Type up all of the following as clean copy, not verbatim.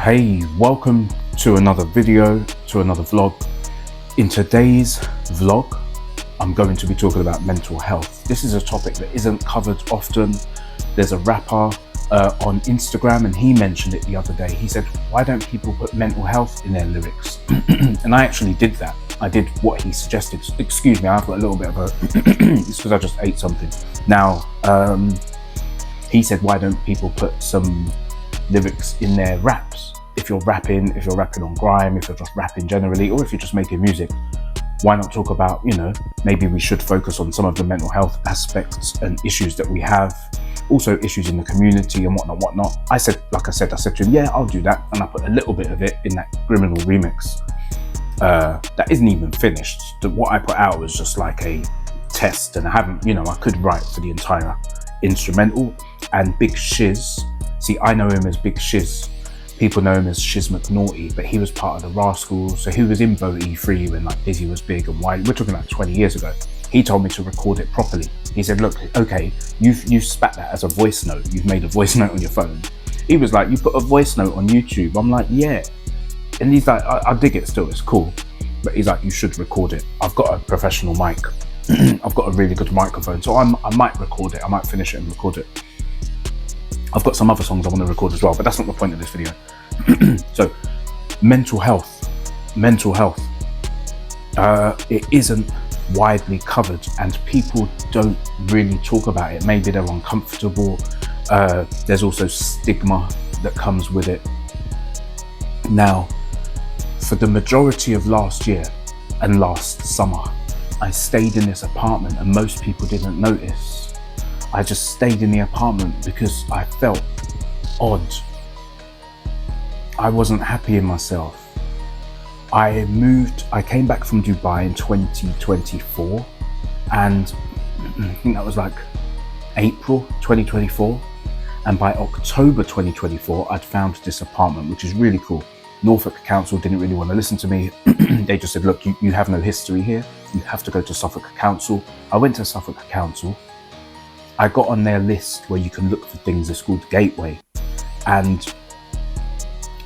Hey, welcome to another video, to another vlog. In today's vlog, I'm going to be talking about mental health. This is a topic that isn't covered often. There's a rapper on Instagram and he mentioned it the other day. He said, why don't people put mental health in their lyrics? And I actually did that. I did what he suggested. Excuse me, I've got a little bit of a, it's because I just ate something. Now, he said, why don't people put some lyrics in their raps? If you're rapping on grime, if you're just rapping generally, or if you're just making music, why not talk about, maybe we should focus on some of the mental health aspects and issues that we have, also issues in the community and whatnot. I said to him, yeah, I'll do that. And I put a little bit of it in that criminal remix that isn't even finished. What I put out was just like a test, and I haven't, I could write for the entire instrumental. And Big Shiz, see, I know him as Big Shiz. People know him as Shiz McNaughty, but he was part of the Rascals. So he was in Bo E3 when like Dizzy was big and wide. We're talking like 20 years ago. He told me to record it properly. He said, look, okay, you've spat that as a voice note. You've made a voice note on your phone. He was like, you put a voice note on YouTube. I'm like, yeah. And he's like, I dig it still, it's cool. But he's like, you should record it. I've got a professional mic. I've got a really good microphone. So I might record it. I might finish it and record it. I've got some other songs I want to record as well, but that's not the point of this video. So, mental health. It isn't widely covered and people don't really talk about it. Maybe they're uncomfortable. There's also stigma that comes with it. Now, for the majority of last year and last summer, I stayed in this apartment and most people didn't notice. I just stayed in the apartment because I felt odd. I wasn't happy in myself. I came back from Dubai in 2024 and I think that was like April 2024. And by October 2024, I'd found this apartment, which is really cool. Norfolk Council didn't really want to listen to me. They just said, look, you have no history here. You have to go to Suffolk Council. I went to Suffolk Council. I got on their list where you can look for things. It's called Gateway. And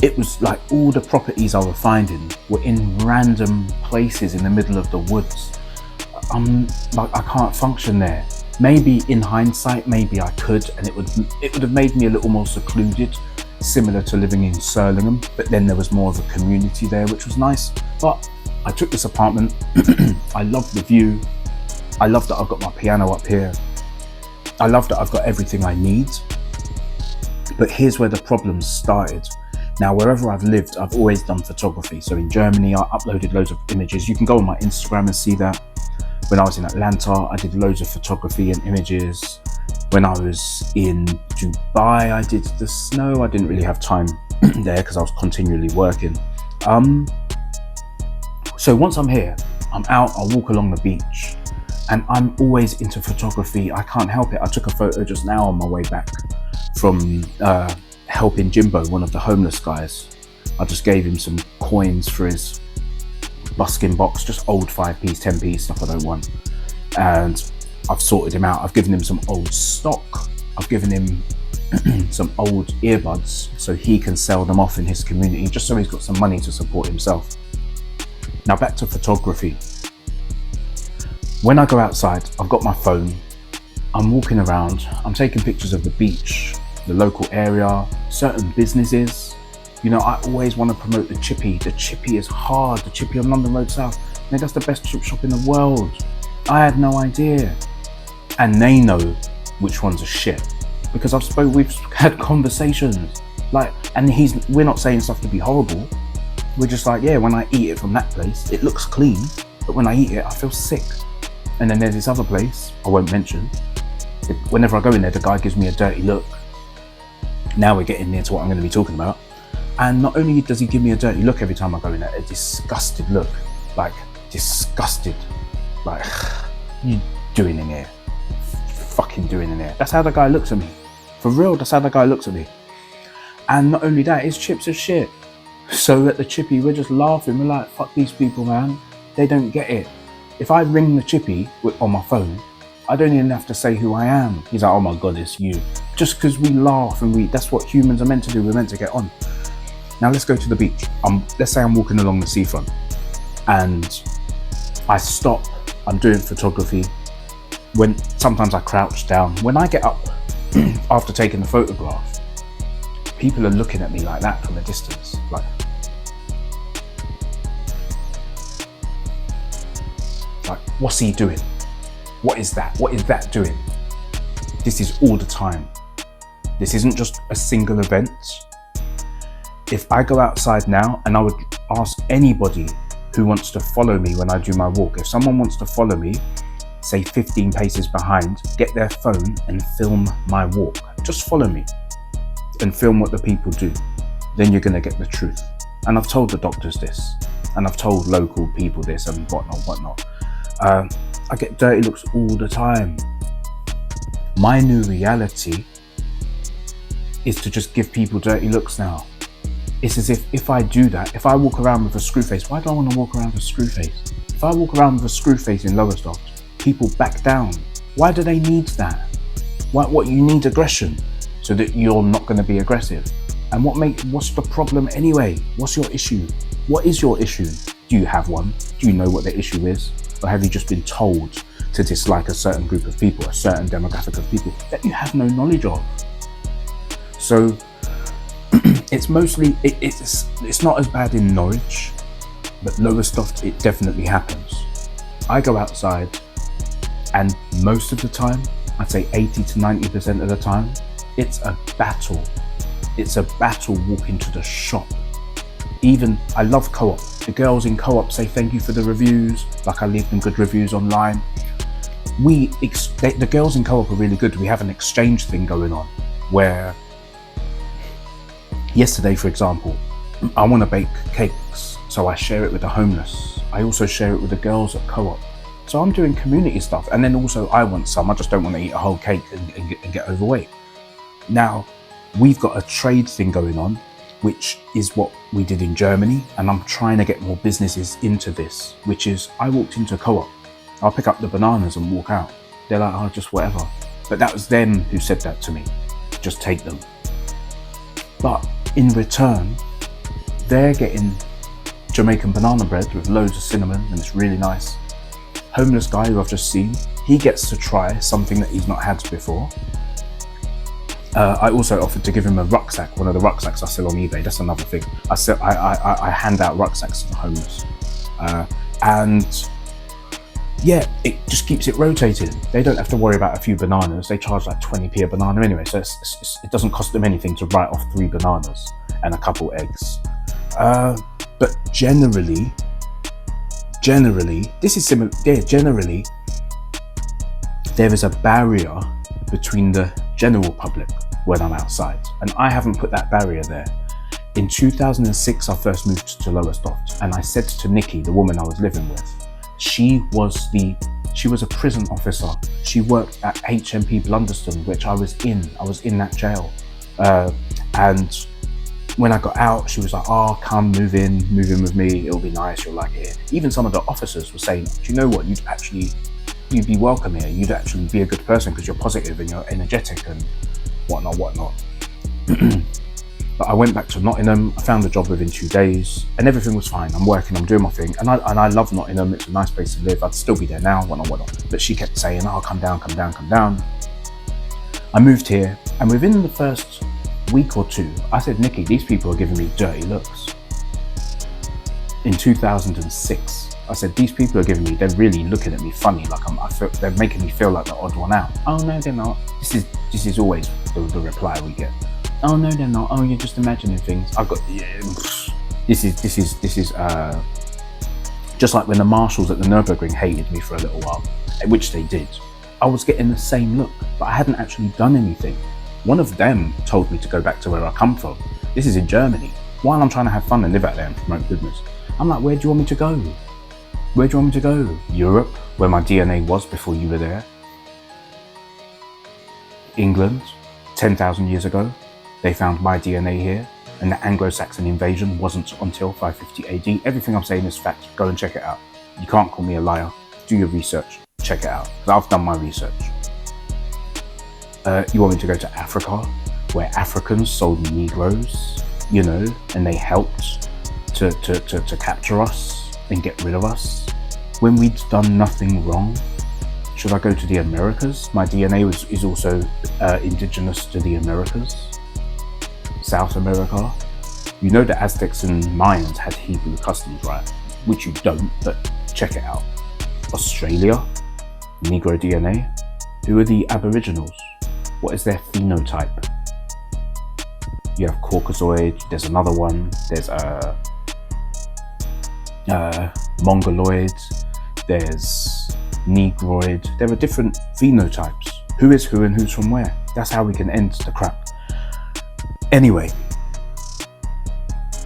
it was like all the properties I was finding were in random places in the middle of the woods. I'm like, I can't function there. Maybe in hindsight, maybe I could, and it would have made me a little more secluded, similar to living in Surlingham. But then there was more of a community there, which was nice. But I took this apartment. I love the view. I love that I've got my piano up here. I love that I've got everything I need. But here's where the problems started. Now, wherever I've lived, I've always done photography. So in Germany, I uploaded loads of images. You can go on my Instagram and see that. When I was in Atlanta, I did loads of photography and images. When I was in Dubai, I did the snow. I didn't really have time there because I was continually working. So once I'm here, I'm out, I walk along the beach and I'm always into photography. I can't help it. I took a photo just now on my way back from helping Jimbo, one of the homeless guys. I just gave him some coins for his busking box, just old 5p, 10p stuff I don't want. And I've sorted him out. I've given him some old stock. I've given him some old earbuds so he can sell them off in his community, just so he's got some money to support himself. Now back to photography. When I go outside, I've got my phone. I'm walking around. I'm taking pictures of the beach, the local area, certain businesses. I always want to promote the Chippy. The Chippy is hard. The Chippy on London Road South. Man, that's the best chip shop in the world. I had no idea. And they know which ones are shit because we've had conversations. We're not saying stuff to be horrible. We're just like, yeah, when I eat it from that place, it looks clean, but when I eat it, I feel sick. And then there's this other place I won't mention. Whenever I go in there, the guy gives me a dirty look. Now we're getting near to what I'm going to be talking about. And not only does he give me a dirty look every time I go in there, a disgusted look, like disgusted, like, you doing in here? Fucking doing in here? That's how the guy looks at me. For real, that's how the guy looks at me. And not only that, his chips are shit. So at the Chippy, we're just laughing. We're like, fuck these people, man. They don't get it. If I ring the Chippy on my phone, I don't even have to say who I am. He's like, oh my God, it's you. Just because we laugh and that's what humans are meant to do. We're meant to get on. Now let's go to the beach. Let's say I'm walking along the seafront and I stop, I'm doing photography. When sometimes I crouch down. When I get up after taking the photograph, people are looking at me like that from a distance. Like what's he doing? What is that? What is that doing? This is all the time. This isn't just a single event. If I go outside now, and I would ask anybody who wants to follow me when I do my walk, if someone wants to follow me, say 15 paces behind, get their phone and film my walk. Just follow me and film what the people do. Then you're gonna get the truth. And I've told the doctors this, and I've told local people this and whatnot. I get dirty looks all the time. My new reality is to just give people dirty looks now. It's as if I do that, if I walk around with a screw face, why do I want to walk around with a screw face? If I walk around with a screw face in Lowestoft, people back down. Why do they need that? What you need aggression so that you're not going to be aggressive. And what's the problem anyway? What's your issue? What is your issue? Do you have one? Do you know what the issue is? Or have you just been told to dislike a certain group of people, a certain demographic of people that you have no knowledge of? So it's mostly, it's not as bad in Norwich, but Lowestoft, it definitely happens. I go outside and most of the time, I'd say 80 to 90% of the time, it's a battle. It's a battle walking to the shop. Even, I love Co-op. The girls in Co-op say thank you for the reviews, like I leave them good reviews online. The girls in Co-op are really good. We have an exchange thing going on where, yesterday for example, I want to bake cakes, so I share it with the homeless. I also share it with the girls at Co-op. So I'm doing community stuff, and then also I want some. I just don't want to eat a whole cake and get overweight. Now, we've got a trade thing going on, which is what we did in Germany, and I'm trying to get more businesses into this, which is I walked into Co-op. I'll pick up the bananas and walk out. They're like, oh, just whatever. But that was them who said that to me. Just take them. But in return, they're getting Jamaican banana bread with loads of cinnamon, and it's really nice. Homeless guy who I've just seen, he gets to try something that he's not had before. I also offered to give him a rucksack, one of the rucksacks I sell on eBay. That's another thing. I hand out rucksacks to the homeless. And yeah, it just keeps it rotating. They don't have to worry about a few bananas. They charge like 20p a banana anyway, so it doesn't cost them anything to write off 3 bananas and a couple eggs. But generally, this is similar. Yeah, generally, there is a barrier between the general public when I'm outside, and I haven't put that barrier there. In 2006, I first moved to Lowestoft, and I said to Nikki, the woman I was living with, she was a prison officer. She worked at HMP Blunderston, which I was in that jail. And when I got out, she was like, oh, come, move in with me. It'll be nice. You'll like it. Even some of the officers were saying, do you know what? You'd be welcome here. You'd actually be a good person because you're positive and you're energetic and whatnot. But I went back to Nottingham. I found a job within 2 days and everything was fine. I'm working, I'm doing my thing. And I love Nottingham. It's a nice place to live. I'd still be there now, whatnot. But she kept saying, oh, come down. I moved here, and within the first week or two, I said, Nikki, these people are giving me dirty looks. In 2006, I said, these people are they're really looking at me funny, like they're making me feel like the odd one out. Oh no, they're not. This is always the reply we get. Oh no, they're not. Oh, you're just imagining things. This is just like when the marshals at the Nürburgring hated me for a little while, which they did. I was getting the same look, but I hadn't actually done anything. One of them told me to go back to where I come from. This is in Germany. While I'm trying to have fun and live out there and promote goodness, I'm like, where do you want me to go? Where do you want me to go? Europe, where my DNA was before you were there. England, 10,000 years ago, they found my DNA here, and the Anglo-Saxon invasion wasn't until 550 AD. Everything I'm saying is fact. Go and check it out. You can't call me a liar. Do your research. Check it out. Because I've done my research. You want me to go to Africa, where Africans sold Negroes you know, and they helped to capture us and get rid of us when we'd done nothing wrong. Should I go to the Americas? My DNA is also indigenous to the Americas, South America. You know the Aztecs and Mayans had Hebrew customs, right? Which you don't, but check it out. Australia, Negro DNA. Who are the Aboriginals? What is their phenotype? You have Caucasoid, there's another one, there's Mongoloid, there's Negroid. There are different phenotypes. Who is who and who's from where? That's how we can end the crap. Anyway,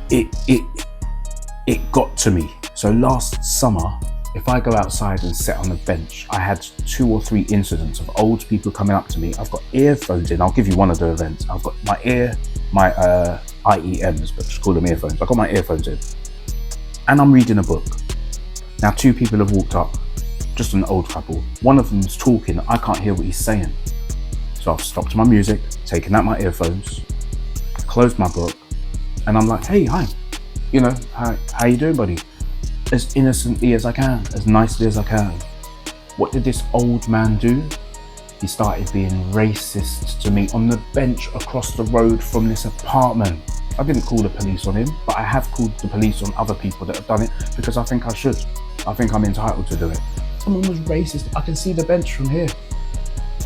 it got to me. So last summer, if I go outside and sit on a bench, I had 2 or 3 incidents of old people coming up to me. I've got earphones in. I'll give you one of the events. I've got my IEMs, but just call them earphones. I've got my earphones in and I'm reading a book. Now 2 people have walked up, just an old couple. One of them's talking. I can't hear what he's saying. So I've stopped my music, taken out my earphones, closed my book, and I'm like, hey, hi. You know, how you doing, buddy? As innocently as I can, as nicely as I can. What did this old man do? He started being racist to me on the bench across the road from this apartment. I didn't call the police on him, but I have called the police on other people that have done it because I think I should. I think I'm entitled to do it. Someone was racist. I can see the bench from here.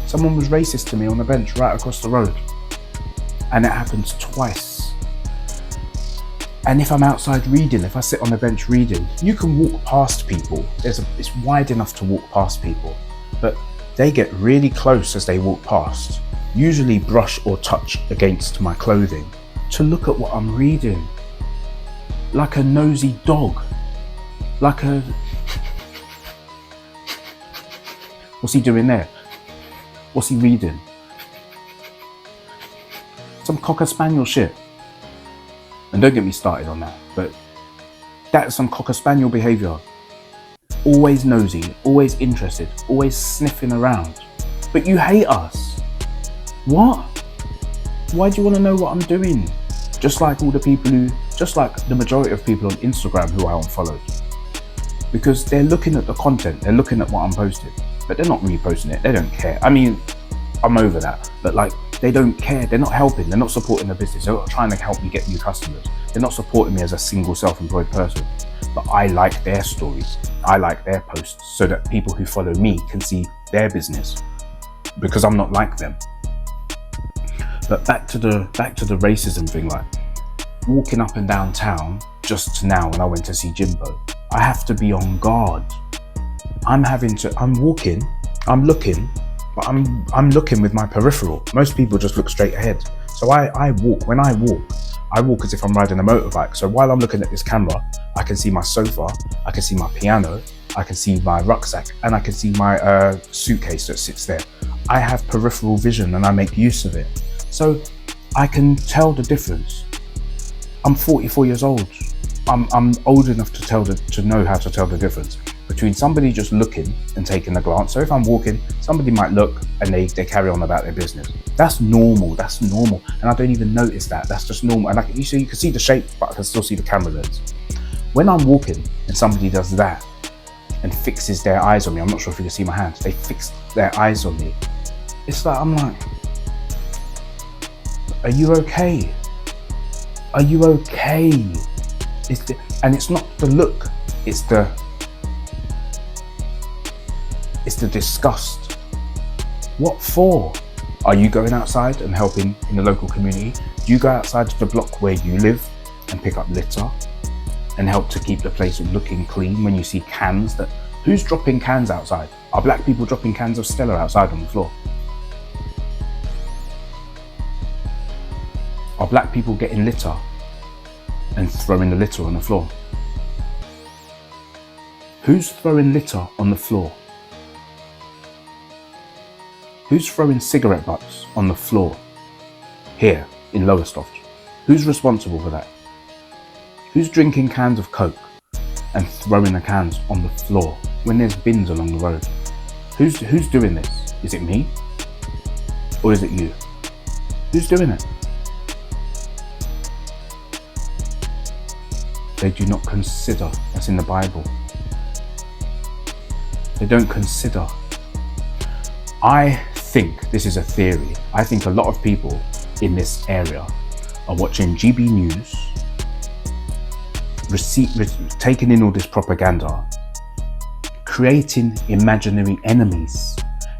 Someone was racist to me on the bench right across the road. And it happens twice. And if I'm outside reading, if I sit on the bench reading, you can walk past people. It's wide enough to walk past people, but they get really close as they walk past, usually brush or touch against my clothing to look at what I'm reading. Like a nosy dog. Like a... What's he doing there? What's he reading? Some Cocker Spaniel shit. And don't get me started on that, but that's some Cocker Spaniel behaviour. Always nosy, always interested, always sniffing around. But you hate us. What? Why do you want to know what I'm doing? Just like all the people just like the majority of people on Instagram who I unfollowed. Because they're looking at the content, they're looking at what I'm posting, but they're not reposting it, they don't care. I mean, I'm over that, but like, they don't care, they're not helping, they're not supporting the business, they're not trying to help me get new customers, they're not supporting me as a single self-employed person. But I like their stories, I like their posts, so that people who follow me can see their business, because I'm not like them. But back to the racism thing, like walking up and down town just now when I went to see Jimbo, I have to be on guard. I'm walking, I'm looking, but I'm looking with my peripheral. Most people just look straight ahead. So I walk. When I walk as if I'm riding a motorbike. So while I'm looking at this camera, I can see my sofa, I can see my piano, I can see my rucksack, and I can see my suitcase that sits there. I have peripheral vision and I make use of it. So I can tell the difference. I'm 44 years old. I'm old enough to know how to tell the difference between somebody just looking and taking a glance. So if I'm walking, somebody might look and they carry on about their business. That's normal, and I don't even notice that. That's just normal. And you can see the shape, but I can still see the camera lens. When I'm walking and somebody does that and fixes their eyes on me, I'm not sure if you can see my hands, they fix their eyes on me. It's like, I'm like, are you okay? Are you okay? And it's not the look, it's the disgust. What for? Are you going outside and helping in the local community? Do you go outside to the block where you live and pick up litter and help to keep the place looking clean when you see cans who's dropping cans outside? Are black people dropping cans of Stella outside on the floor? Are black people getting litter and throwing the litter on the floor? Who's throwing litter on the floor? Who's throwing cigarette butts on the floor here in Lowestoft? Who's responsible for that? Who's drinking cans of Coke and throwing the cans on the floor when there's bins along the road? Who's doing this? Is it me? Or is it you? Who's doing it? They do not consider. That's in the Bible. They don't consider. I think, this is a theory, I think a lot of people in this area are watching GB News, taking in all this propaganda, creating imaginary enemies,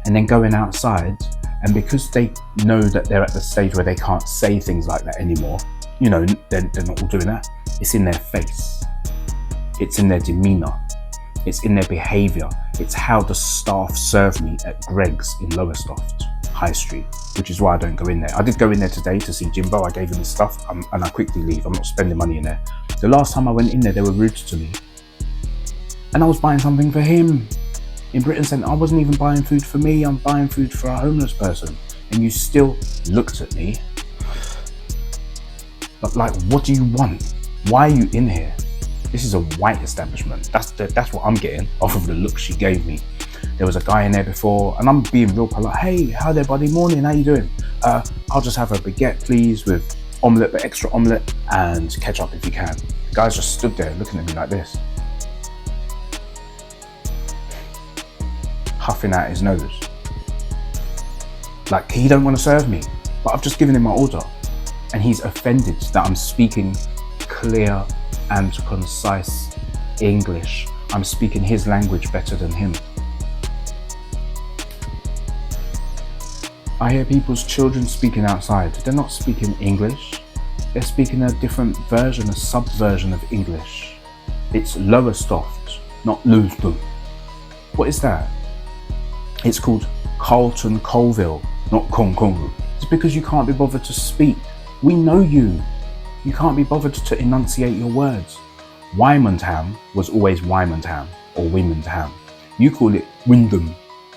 and then going outside, and because they know that they're at the stage where they can't say things like that anymore, you know, they're not all doing that. It's in their face. It's in their demeanour. It's in their behaviour. It's how the staff serve me at Greg's in Lowestoft High Street, which is why I don't go in there. I did go in there today to see Jimbo. I gave him his stuff and I quickly leave. I'm not spending money in there. The last time I went in there, they were rude to me. And I was buying something for him. In Britain Centre, I wasn't even buying food for me. I'm buying food for a homeless person. And you still looked at me. But like, what do you want? Why are you in here? This is a white establishment. That's what I'm getting off of the look she gave me. There was a guy in there before, and I'm being real polite. Hey, hi there, buddy. Morning. How you doing? I'll just have a baguette, please, with omelette, but extra omelette, and ketchup if you can. The guy's just stood there looking at me like this, huffing out his nose, like he don't want to serve me. But I've just given him my order, and he's offended that I'm speaking clear and concise English. I'm speaking his language better than him. I hear people's children speaking outside. They're not speaking English. They're speaking a different version, a subversion of English. It's Lowestoft, not Lowestoft. What is that? It's called Carlton Colville, not Kong. It's because you can't be bothered to speak. We know you. You can't be bothered to enunciate your words. Wymondham was always Wymondham or Wymondham. You call it Wyndham.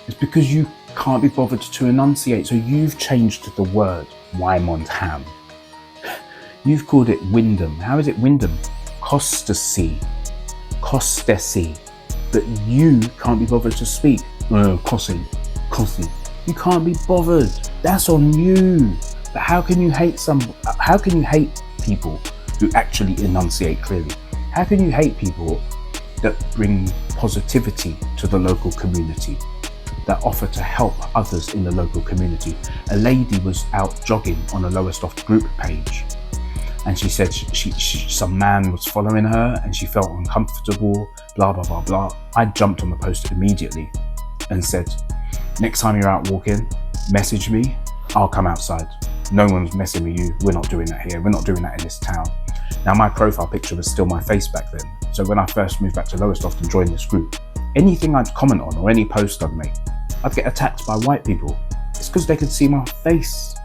It's because you can't be bothered to enunciate, so you've changed the word Wymondham. You've called it Wyndham. How is it Wyndham? Costessy. But you can't be bothered to speak. Cossy. You can't be bothered. That's on you. But how can you hate people who actually enunciate clearly? How can you hate people that bring positivity to the local community, that offer to help others in the local community? A lady was out jogging on a Lowestoft group page, and she said some man was following her and she felt uncomfortable, blah, blah, blah, blah. I jumped on the post immediately and said, next time you're out walking, message me, I'll come outside. No one's messing with you. We're not doing that here. We're not doing that in this town. Now, my profile picture was still my face back then. So when I first moved back to Lowestoft and joined this group, anything I'd comment on or any post I'd make, I'd get attacked by white people. It's because they could see my face.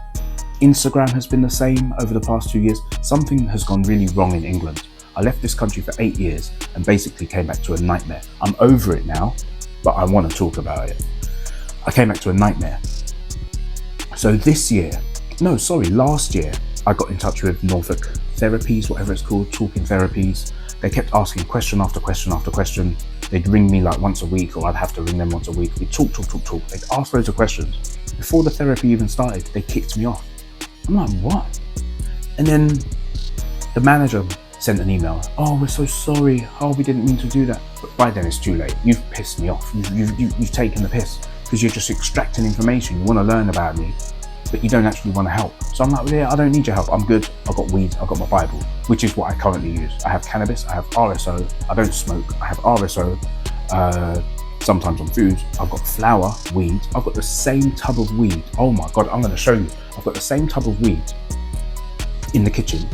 Instagram has been the same over the past 2 years. Something has gone really wrong in England. I left this country for 8 years and basically came back to a nightmare. I'm over it now, but I want to talk about it. I came back to a nightmare. So last year, I got in touch with Norfolk Therapies, whatever it's called, Talking Therapies. They kept asking question after question after question. They'd ring me like once a week, or I'd have to ring them once a week. We'd talk. They'd ask loads of questions. Before the therapy even started, they kicked me off. I'm like, what? And then the manager sent an email. Oh, we're so sorry. Oh, we didn't mean to do that. But by then it's too late. You've pissed me off. You've taken the piss, because you're just extracting information. You want to learn about me, but you don't actually want to help. So I'm like, well, yeah, I don't need your help. I'm good. I've got weed. I've got my Bible, which is what I currently use. I have cannabis. I have RSO. I don't smoke. I have RSO. Sometimes on food. I've got flour, weed. I've got the same tub of weed. Oh my God, I'm going to show you. I've got the same tub of weed in the kitchen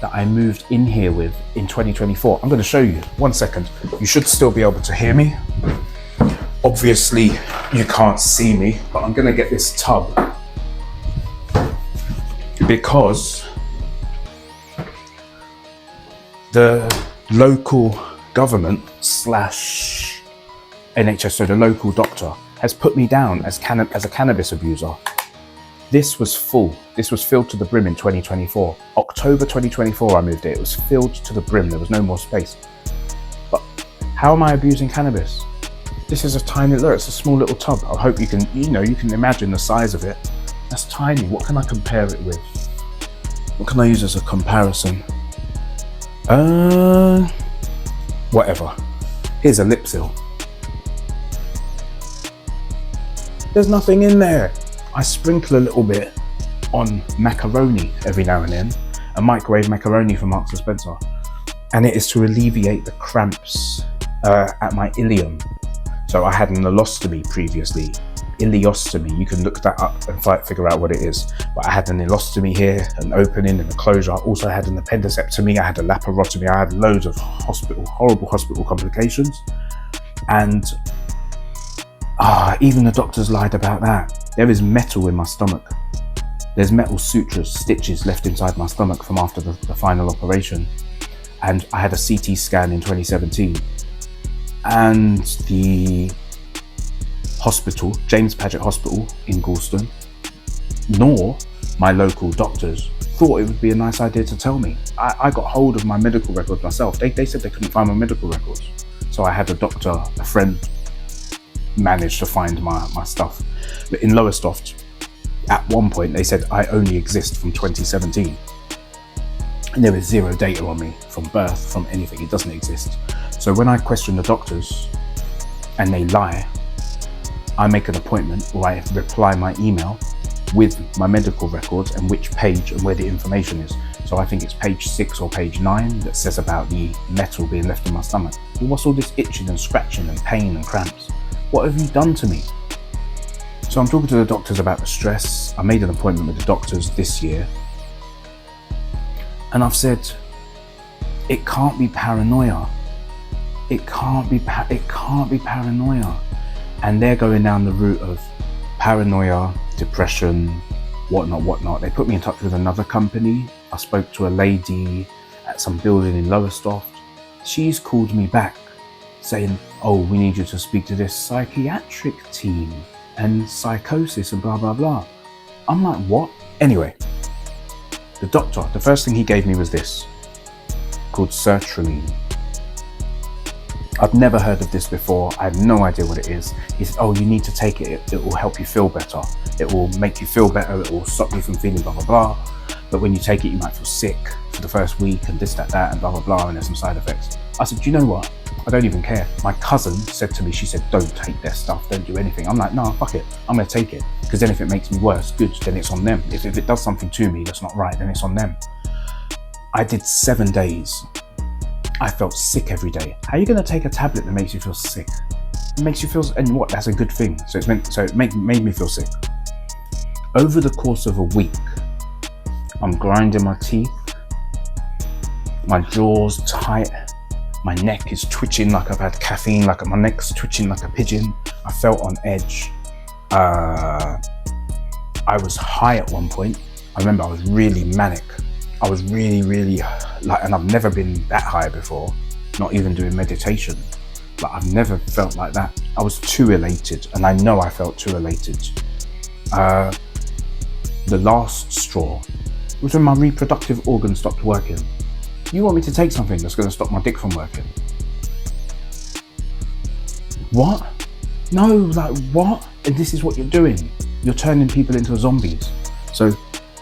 that I moved in here with in 2024. I'm going to show you. 1 second. You should still be able to hear me. Obviously, you can't see me, but I'm going to get this tub because the local government / NHS, so the local doctor, has put me down as a cannabis abuser. This was full. This was filled to the brim in 2024. October 2024, I moved it. It was filled to the brim. There was no more space. But how am I abusing cannabis? This is a tiny, look, it's a small little tub. I hope you can imagine the size of it. That's tiny. What can I compare it with? What can I use as a comparison? Whatever. Here's a lip seal. There's nothing in there. I sprinkle a little bit on macaroni every now and then, a microwave macaroni from Marks and Spencer, and it is to alleviate the cramps at my ilium. So I had an ileostomy previously. Ileostomy, you can look that up and figure out what it is. But I had an ileostomy here, an opening and a closure. I also had an appendectomy, I had a laparotomy, I had loads of horrible hospital complications. And even the doctors lied about that. There is metal in my stomach. There's metal sutures, stitches left inside my stomach from after the final operation. And I had a CT scan in 2017. And the hospital, James Paget Hospital in Galston, nor my local doctors thought it would be a nice idea to tell me. I got hold of my medical records myself. They said they couldn't find my medical records. So I had a doctor, a friend, managed to find my stuff. But in Lowestoft, at one point they said I only exist from 2017. And there is zero data on me from birth, from anything. It doesn't exist. So when I question the doctors and they lie, I make an appointment or I reply my email with my medical records and which page and where the information is. So I think it's page 6 or page 9 that says about the metal being left in my stomach. Well, what's all this itching and scratching and pain and cramps? What have you done to me? So I'm talking to the doctors about the stress. I made an appointment with the doctors this year. And I've said, it can't be paranoia. It can't be paranoia. And they're going down the route of paranoia, depression, whatnot. They put me in touch with another company. I spoke to a lady at some building in Lowestoft. She's called me back saying, oh, we need you to speak to this psychiatric team and psychosis and blah, blah, blah. I'm like, what? Anyway, the doctor, the first thing he gave me was this, called sertraline. I've never heard of this before. I have no idea what it is. He said, oh, you need to take it. It will help you feel better. It will make you feel better. It will stop you from feeling blah, blah, blah. But when you take it, you might feel sick for the first week and this, that, and blah, blah, blah. And there's some side effects. I said, do you know what? I don't even care. My cousin said to me, she said, don't take their stuff. Don't do anything. I'm like, no, fuck it. I'm going to take it. Because then if it makes me worse, good, then it's on them. If it does something to me that's not right, then it's on them. I did 7 days. I felt sick every day. How are you going to take a tablet that makes you feel sick? It makes you feel, and what? That's a good thing. So it made me feel sick. Over the course of a week, I'm grinding my teeth. My jaw's tight. My neck is twitching like I've had caffeine. Like my neck's twitching like a pigeon. I felt on edge. I was high at one point. I remember I was really manic. I was really like, and I've never been that high before, not even doing meditation. Like I've never felt like that. I was too elated, and I know I felt too elated. The last straw was when my reproductive organ stopped working. You want me to take something that's going to stop my dick from working? What? No, like what? And this is what you're doing. You're turning people into zombies. So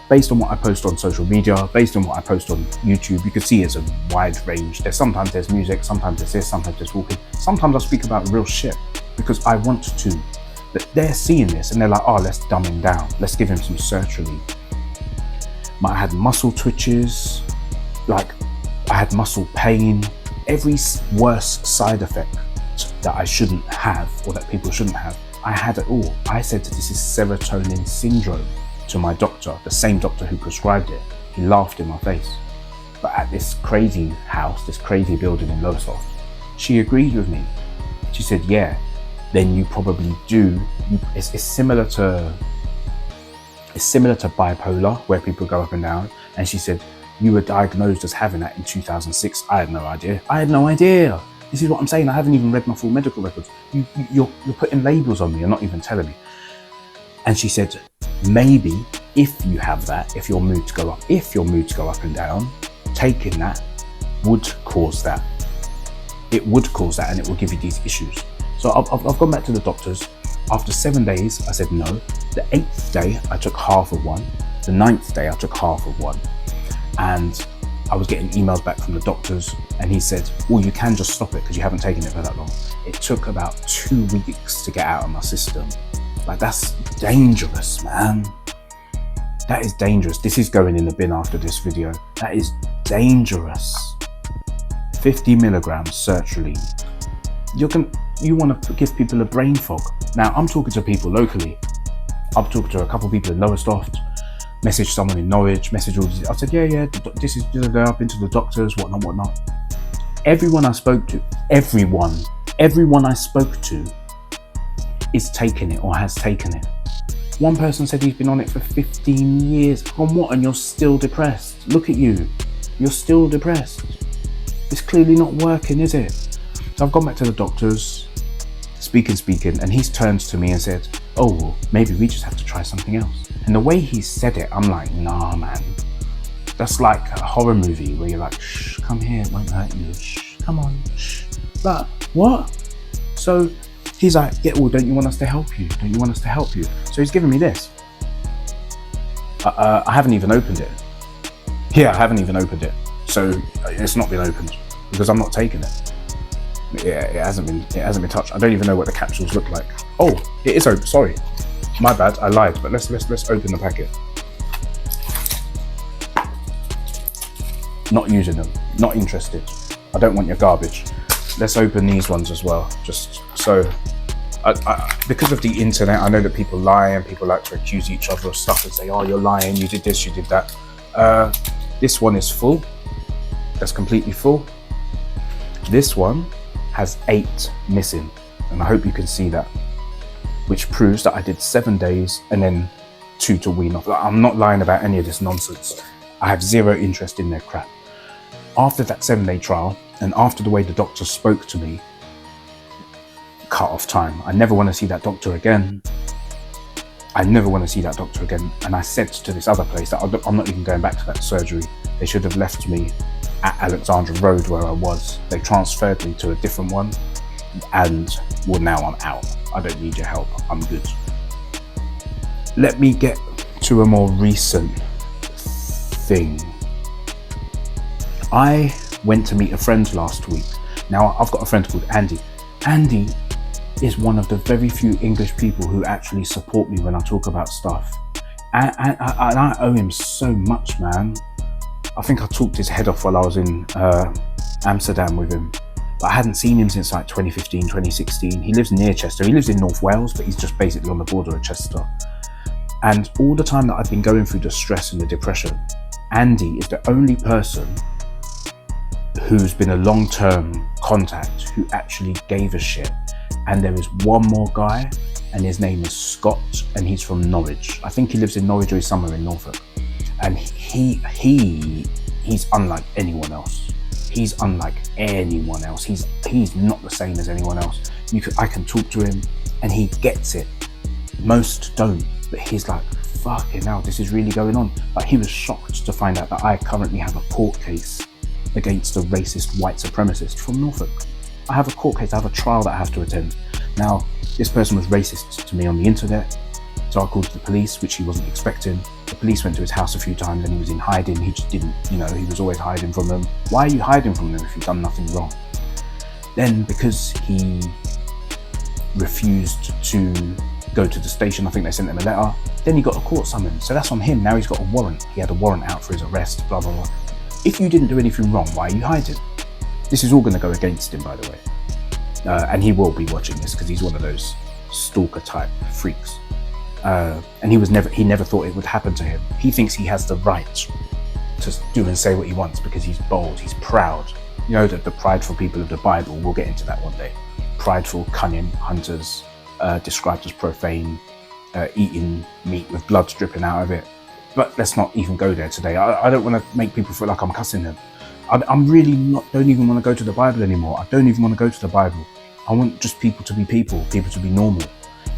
based on what I post on social media, based on what I post on YouTube, you can see it's a wide range. Sometimes there's music, sometimes there's this, sometimes there's walking. Sometimes I speak about real shit because I want to. But they're seeing this and they're like, oh, let's dumb him down. Let's give him some sertraline. I had muscle twitches, like I had muscle pain, every worse side effect that I shouldn't have or that people shouldn't have. I had it all. I said this is serotonin syndrome to my doctor, the same doctor who prescribed it. He laughed in my face. But at this crazy house, this crazy building in Lowestoft, she agreed with me. She said, yeah, then you probably do. It's similar to bipolar, where people go up and down. And she said, you were diagnosed as having that in 2006. I had no idea. This is what I'm saying. I haven't even read my full medical records. You're putting labels on me. You're not even telling me. And she said, maybe if you have that, if your moods go up and down, taking that would cause that. It would cause that, and it will give you these issues. So I've gone back to the doctors. After 7 days, I said no. The 8th day, I took half of one. The 9th day, I took half of one. And I was getting emails back from the doctors, and he said, well, you can just stop it because you haven't taken it for that long. It took about 2 weeks to get out of my system. Like, that's dangerous, man. That is dangerous. This is going in the bin after this video. That is dangerous. 50 milligrams sertraline. You want to give people a brain fog. Now, I'm talking to people locally. I've talked to a couple of people in Lowestoft, messaged someone in Norwich, messaged all this. I said, yeah, this is, I've been to the doctors, whatnot. Everyone I spoke to, everyone I spoke to is taking it or has taken it. One person said he's been on it for 15 years. On what? And you're still depressed. Look at you. You're still depressed. It's clearly not working, is it? So I've gone back to the doctors, speaking, and he's turned to me and said, oh, well, maybe we just have to try something else. And the way he said it, I'm like, nah, man. That's like a horror movie where you're like, shh, come here, it won't hurt you. Shh, come on, shh. But what? So he's like, yeah, well, don't you want us to help you? Don't you want us to help you? So he's giving me this. I haven't even opened it. Yeah, I haven't even opened it. So it's not been opened because I'm not taking it. Yeah, it hasn't been touched. I don't even know what the capsules look like. Oh, it is open. Sorry, my bad. I lied. But let's open the packet. Not using them. Not interested. I don't want your garbage. Let's open these ones as well. Just so, because of the internet, I know that people lie and people like to accuse each other of stuff and say, "Oh, you're lying. You did this. You did that." This one is full. That's completely full. This one has 8 missing, and I hope you can see that, which proves that I did 7 days and then 2 to wean off. I'm not lying about any of this nonsense. I have zero interest in their crap. After that 7-day trial, and after the way the doctor spoke to me, cut off time. I never want to see that doctor again. I never want to see that doctor again. And I said to this other place that I'm not even going back to that surgery. They should have left me at Alexandra Road where I was. They transferred me to a different one, and well, now I'm out. I don't need your help. I'm good. Let me get to a more recent thing. I went to meet a friend last week. Now, I've got a friend called Andy. Andy is one of the very few English people who actually support me when I talk about stuff. And I owe him so much, man. I think I talked his head off while I was in Amsterdam with him. But I hadn't seen him since like 2015, 2016. He lives near Chester. He lives in North Wales, but he's just basically on the border of Chester. And all the time that I've been going through the stress and the depression, Andy is the only person who's been a long-term contact who actually gave a shit. And there is one more guy, and his name is Scott, and he's from Norwich. I think he lives in Norwich or he's somewhere in Norfolk. And he's unlike anyone else. He's unlike anyone else. He's not the same as anyone else. I can talk to him and he gets it. Most don't, but he's like, fucking hell, this is really going on. Like, he was shocked to find out that I currently have a court case against a racist white supremacist from Norfolk. I have a court case, I have a trial that I have to attend. Now, this person was racist to me on the internet, so I called the police, which he wasn't expecting. The police went to his house a few times and he was in hiding. He just didn't, he was always hiding from them. Why are you hiding from them if you've done nothing wrong? Then, because he refused to go to the station, I think they sent him a letter, then he got a court summons. So that's on him. Now he's got a warrant. He had a warrant out for his arrest, blah, blah, blah. If you didn't do anything wrong, why are you hiding? This is all going to go against him, by the way. And he will be watching this because he's one of those stalker type freaks. And he never thought it would happen to him. He thinks he has the right to do and say what he wants because he's bold, he's proud. You know, that the prideful people of the Bible, we'll get into that one day. Prideful, cunning hunters, described as profane, eating meat with blood dripping out of it. But let's not even go there today. I don't want to make people feel like I'm cussing them. I'm really don't even want to go to the Bible anymore. I don't even want to go to the Bible. I want just people to be people to be normal.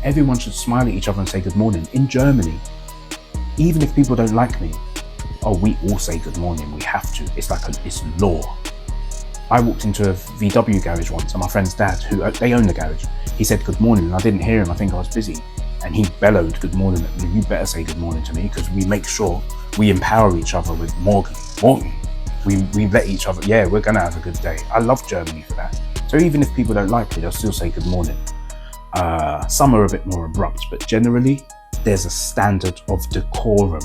Everyone should smile at each other and say good morning. In Germany, even if people don't like me, we all say good morning. We have to. It's like it's law. I walked into a VW garage once, and my friend's dad, they own the garage, he said good morning, and I didn't hear him. I think I was busy, and he bellowed good morning at me. You better say good morning to me because we make sure we empower each other with Morgan. We let each other, yeah, we're gonna have a good day. I love Germany for that. So even if people don't like it, they'll still say good morning. Some are a bit more abrupt, but generally there's a standard of decorum.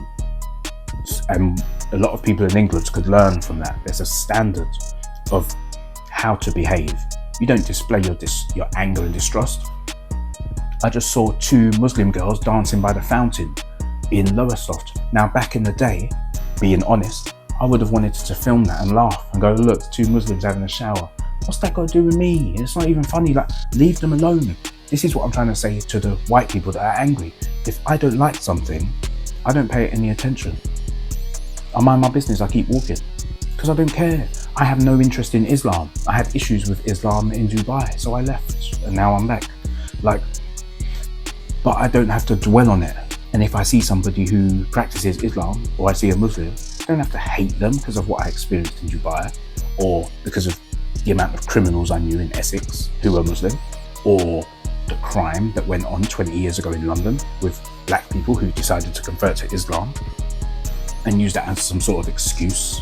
And a lot of people in England could learn from that. There's a standard of how to behave. You don't display your anger and distrust. I just saw 2 Muslim girls dancing by the fountain in Lowestoft. Now, back in the day, being honest, I would have wanted to film that and laugh and go, look, 2 Muslims having a shower. What's that got to do with me? It's not even funny. Like, leave them alone. This is what I'm trying to say to the white people that are angry. If I don't like something, I don't pay it any attention. I mind my business, I keep walking. Because I don't care. I have no interest in Islam. I had issues with Islam in Dubai, so I left and now I'm back. But I don't have to dwell on it. And if I see somebody who practices Islam, or I see a Muslim, I don't have to hate them because of what I experienced in Dubai, or because of the amount of criminals I knew in Essex who were Muslim, or the crime that went on 20 years ago in London with black people who decided to convert to Islam and use that as some sort of excuse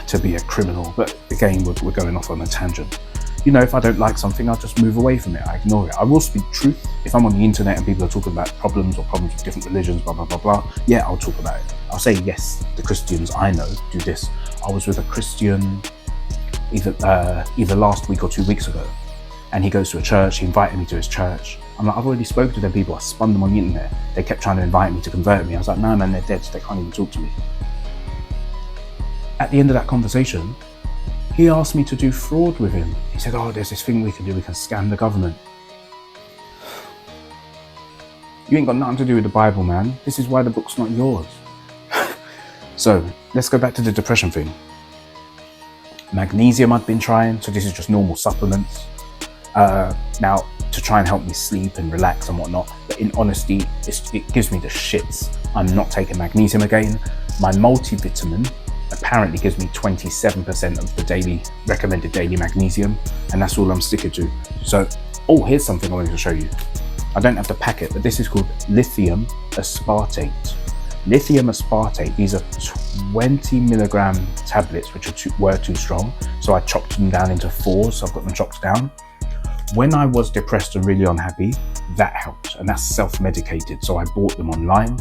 to be a criminal. But again, we're going off on a tangent. You know, if I don't like something, I'll just move away from it. I ignore it. I will speak truth. If I'm on the internet and people are talking about problems with different religions, blah, blah, blah, blah, yeah, I'll talk about it. I'll say, yes, the Christians I know do this. I was with a Christian either last week or 2 weeks ago, and he goes to a church. He invited me to his church. I'm like, I've already spoken to them people. I spun them on the internet. They kept trying to invite me to convert me. I was like, no, man, they're dead. They can't even talk to me. At the end of that conversation, he asked me to do fraud with him. He said, oh, there's this thing we can do. We can scam the government. You ain't got nothing to do with the Bible, man. This is why the book's not yours. So let's go back to the depression thing. Magnesium I'd been trying. So this is just normal supplements. Now, to try and help me sleep and relax and whatnot. But in honesty, it gives me the shits. I'm not taking magnesium again. My multivitamin apparently gives me 27% of the recommended daily magnesium, and that's all I'm sticking to. So, oh, here's something I wanted to show you. I don't have to pack it, but this is called Lithium Aspartate. Lithium Aspartate, these are 20 milligram tablets, which were too strong. So I chopped them down into 4, so I've got them chopped down. When I was depressed and really unhappy, that helped, and that's self-medicated. So I bought them online,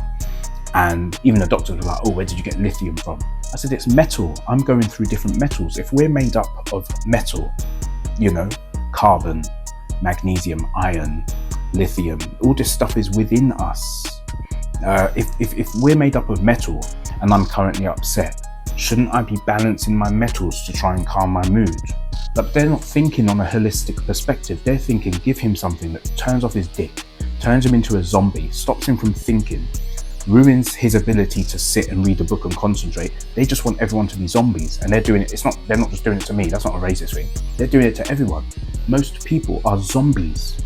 and even the doctors were like, oh, where did you get lithium from? I said, it's metal. I'm going through different metals. If we're made up of metal, you know, carbon, magnesium, iron, lithium, all this stuff is within us. If we're made up of metal and I'm currently upset, shouldn't I be balancing my metals to try and calm my mood? But they're not thinking on a holistic perspective. They're thinking, give him something that turns off his dick, turns him into a zombie, stops him from thinking, ruins his ability to sit and read a book and concentrate. They just want everyone to be zombies, and they're doing it. They're not just doing it to me. That's not a racist thing. They're doing it to everyone. Most people are zombies.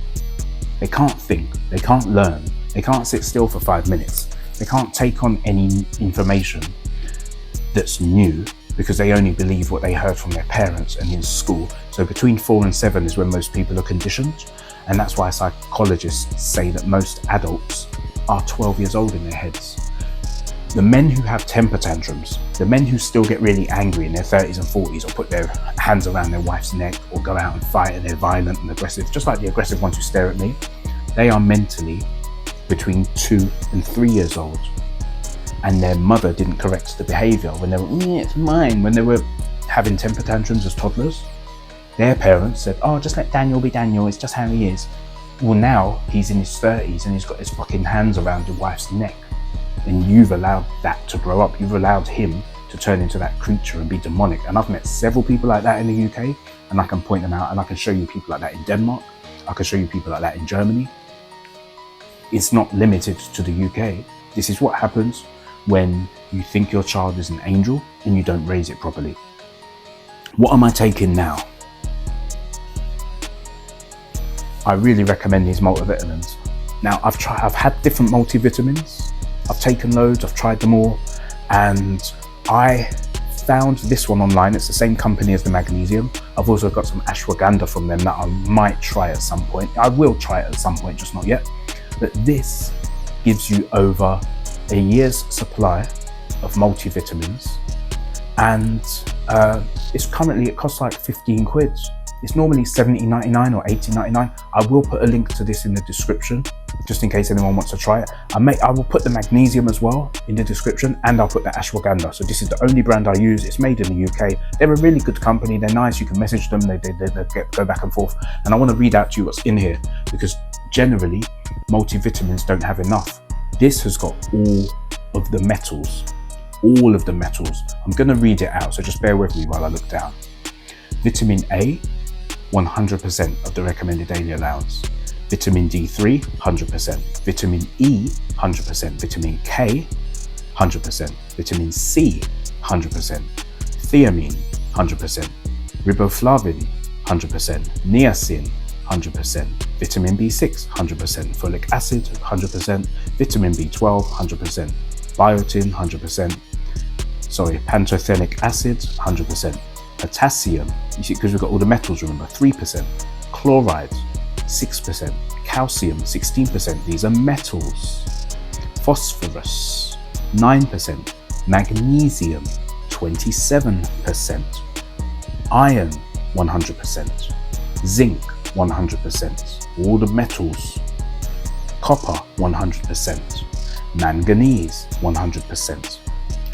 They can't think. They can't learn. They can't sit still for 5 minutes. They can't take on any information that's new because they only believe what they heard from their parents and in school. So between 4 and 7 is when most people are conditioned, and that's why psychologists say that most adults are 12 years old in their heads. The men who have temper tantrums, the men who still get really angry in their 30s and 40s, or put their hands around their wife's neck, or go out and fight, and they're violent and aggressive, just like the aggressive ones who stare at me, they are mentally between 2 and 3 years old. And their mother didn't correct the behavior when they were, it's mine. When they were having temper tantrums as toddlers, their parents said, oh, just let Daniel be Daniel, it's just how he is. Well, now he's in his 30s and he's got his fucking hands around your wife's neck. And you've allowed that to grow up. You've allowed him to turn into that creature and be demonic. And I've met several people like that in the UK, and I can point them out, and I can show you people like that in Denmark. I can show you people like that in Germany. It's not limited to the UK. This is what happens when you think your child is an angel and you don't raise it properly. What am I taking now? I really recommend these multivitamins. Now, I've had different multivitamins. I've taken loads, I've tried them all, and I found this one online. It's the same company as the magnesium. I've also got some ashwagandha from them that I might try at some point. I will try it at some point, just not yet. But this gives you over a year's supply of multivitamins and it costs like 15 quid. It's normally 70.99 or 80.99. I will put a link to this in the description, just in case anyone wants to try it. I will put the magnesium as well in the description, and I'll put the ashwagandha. So this is the only brand I use. It's made in the UK. They're a really good company. They're nice. You can message them. They go back and forth. And I want to read out to you what's in here, because generally multivitamins don't have enough. This has got all of the metals. All of the metals. I'm going to read it out, so just bear with me while I look down. Vitamin A, 100% of the recommended daily allowance. Vitamin D3, 100%. Vitamin E, 100%. Vitamin K, 100%. Vitamin C, 100%. Thiamine, 100%. Riboflavin, 100%. Niacin, 100%. Vitamin B6, 100%. Folic acid, 100%. Vitamin B12, 100%. Biotin, 100%. Pantothenic acid, 100%. Potassium, you see, because we've got all the metals, remember, 3%. Chloride, 6%. Calcium, 16%. These are metals. Phosphorus, 9%. Magnesium, 27%. Iron, 100%. Zinc, 100%. All the metals. Copper, 100%. Manganese, 100%.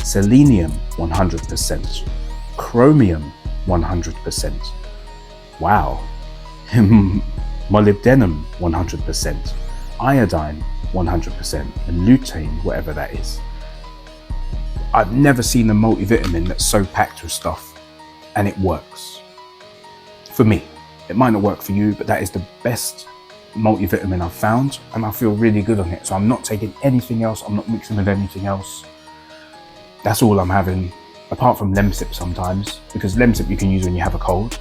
Selenium, 100%. Chromium, 100%. Wow. Molybdenum, 100%. Iodine, 100%. And lutein, whatever that is. I've never seen a multivitamin that's so packed with stuff, and it works. For me. It might not work for you, but that is the best multivitamin I've found, and I feel really good on it. So I'm not taking anything else. I'm not mixing with anything else. That's all I'm having, apart from Lemsip sometimes, because Lemsip you can use when you have a cold.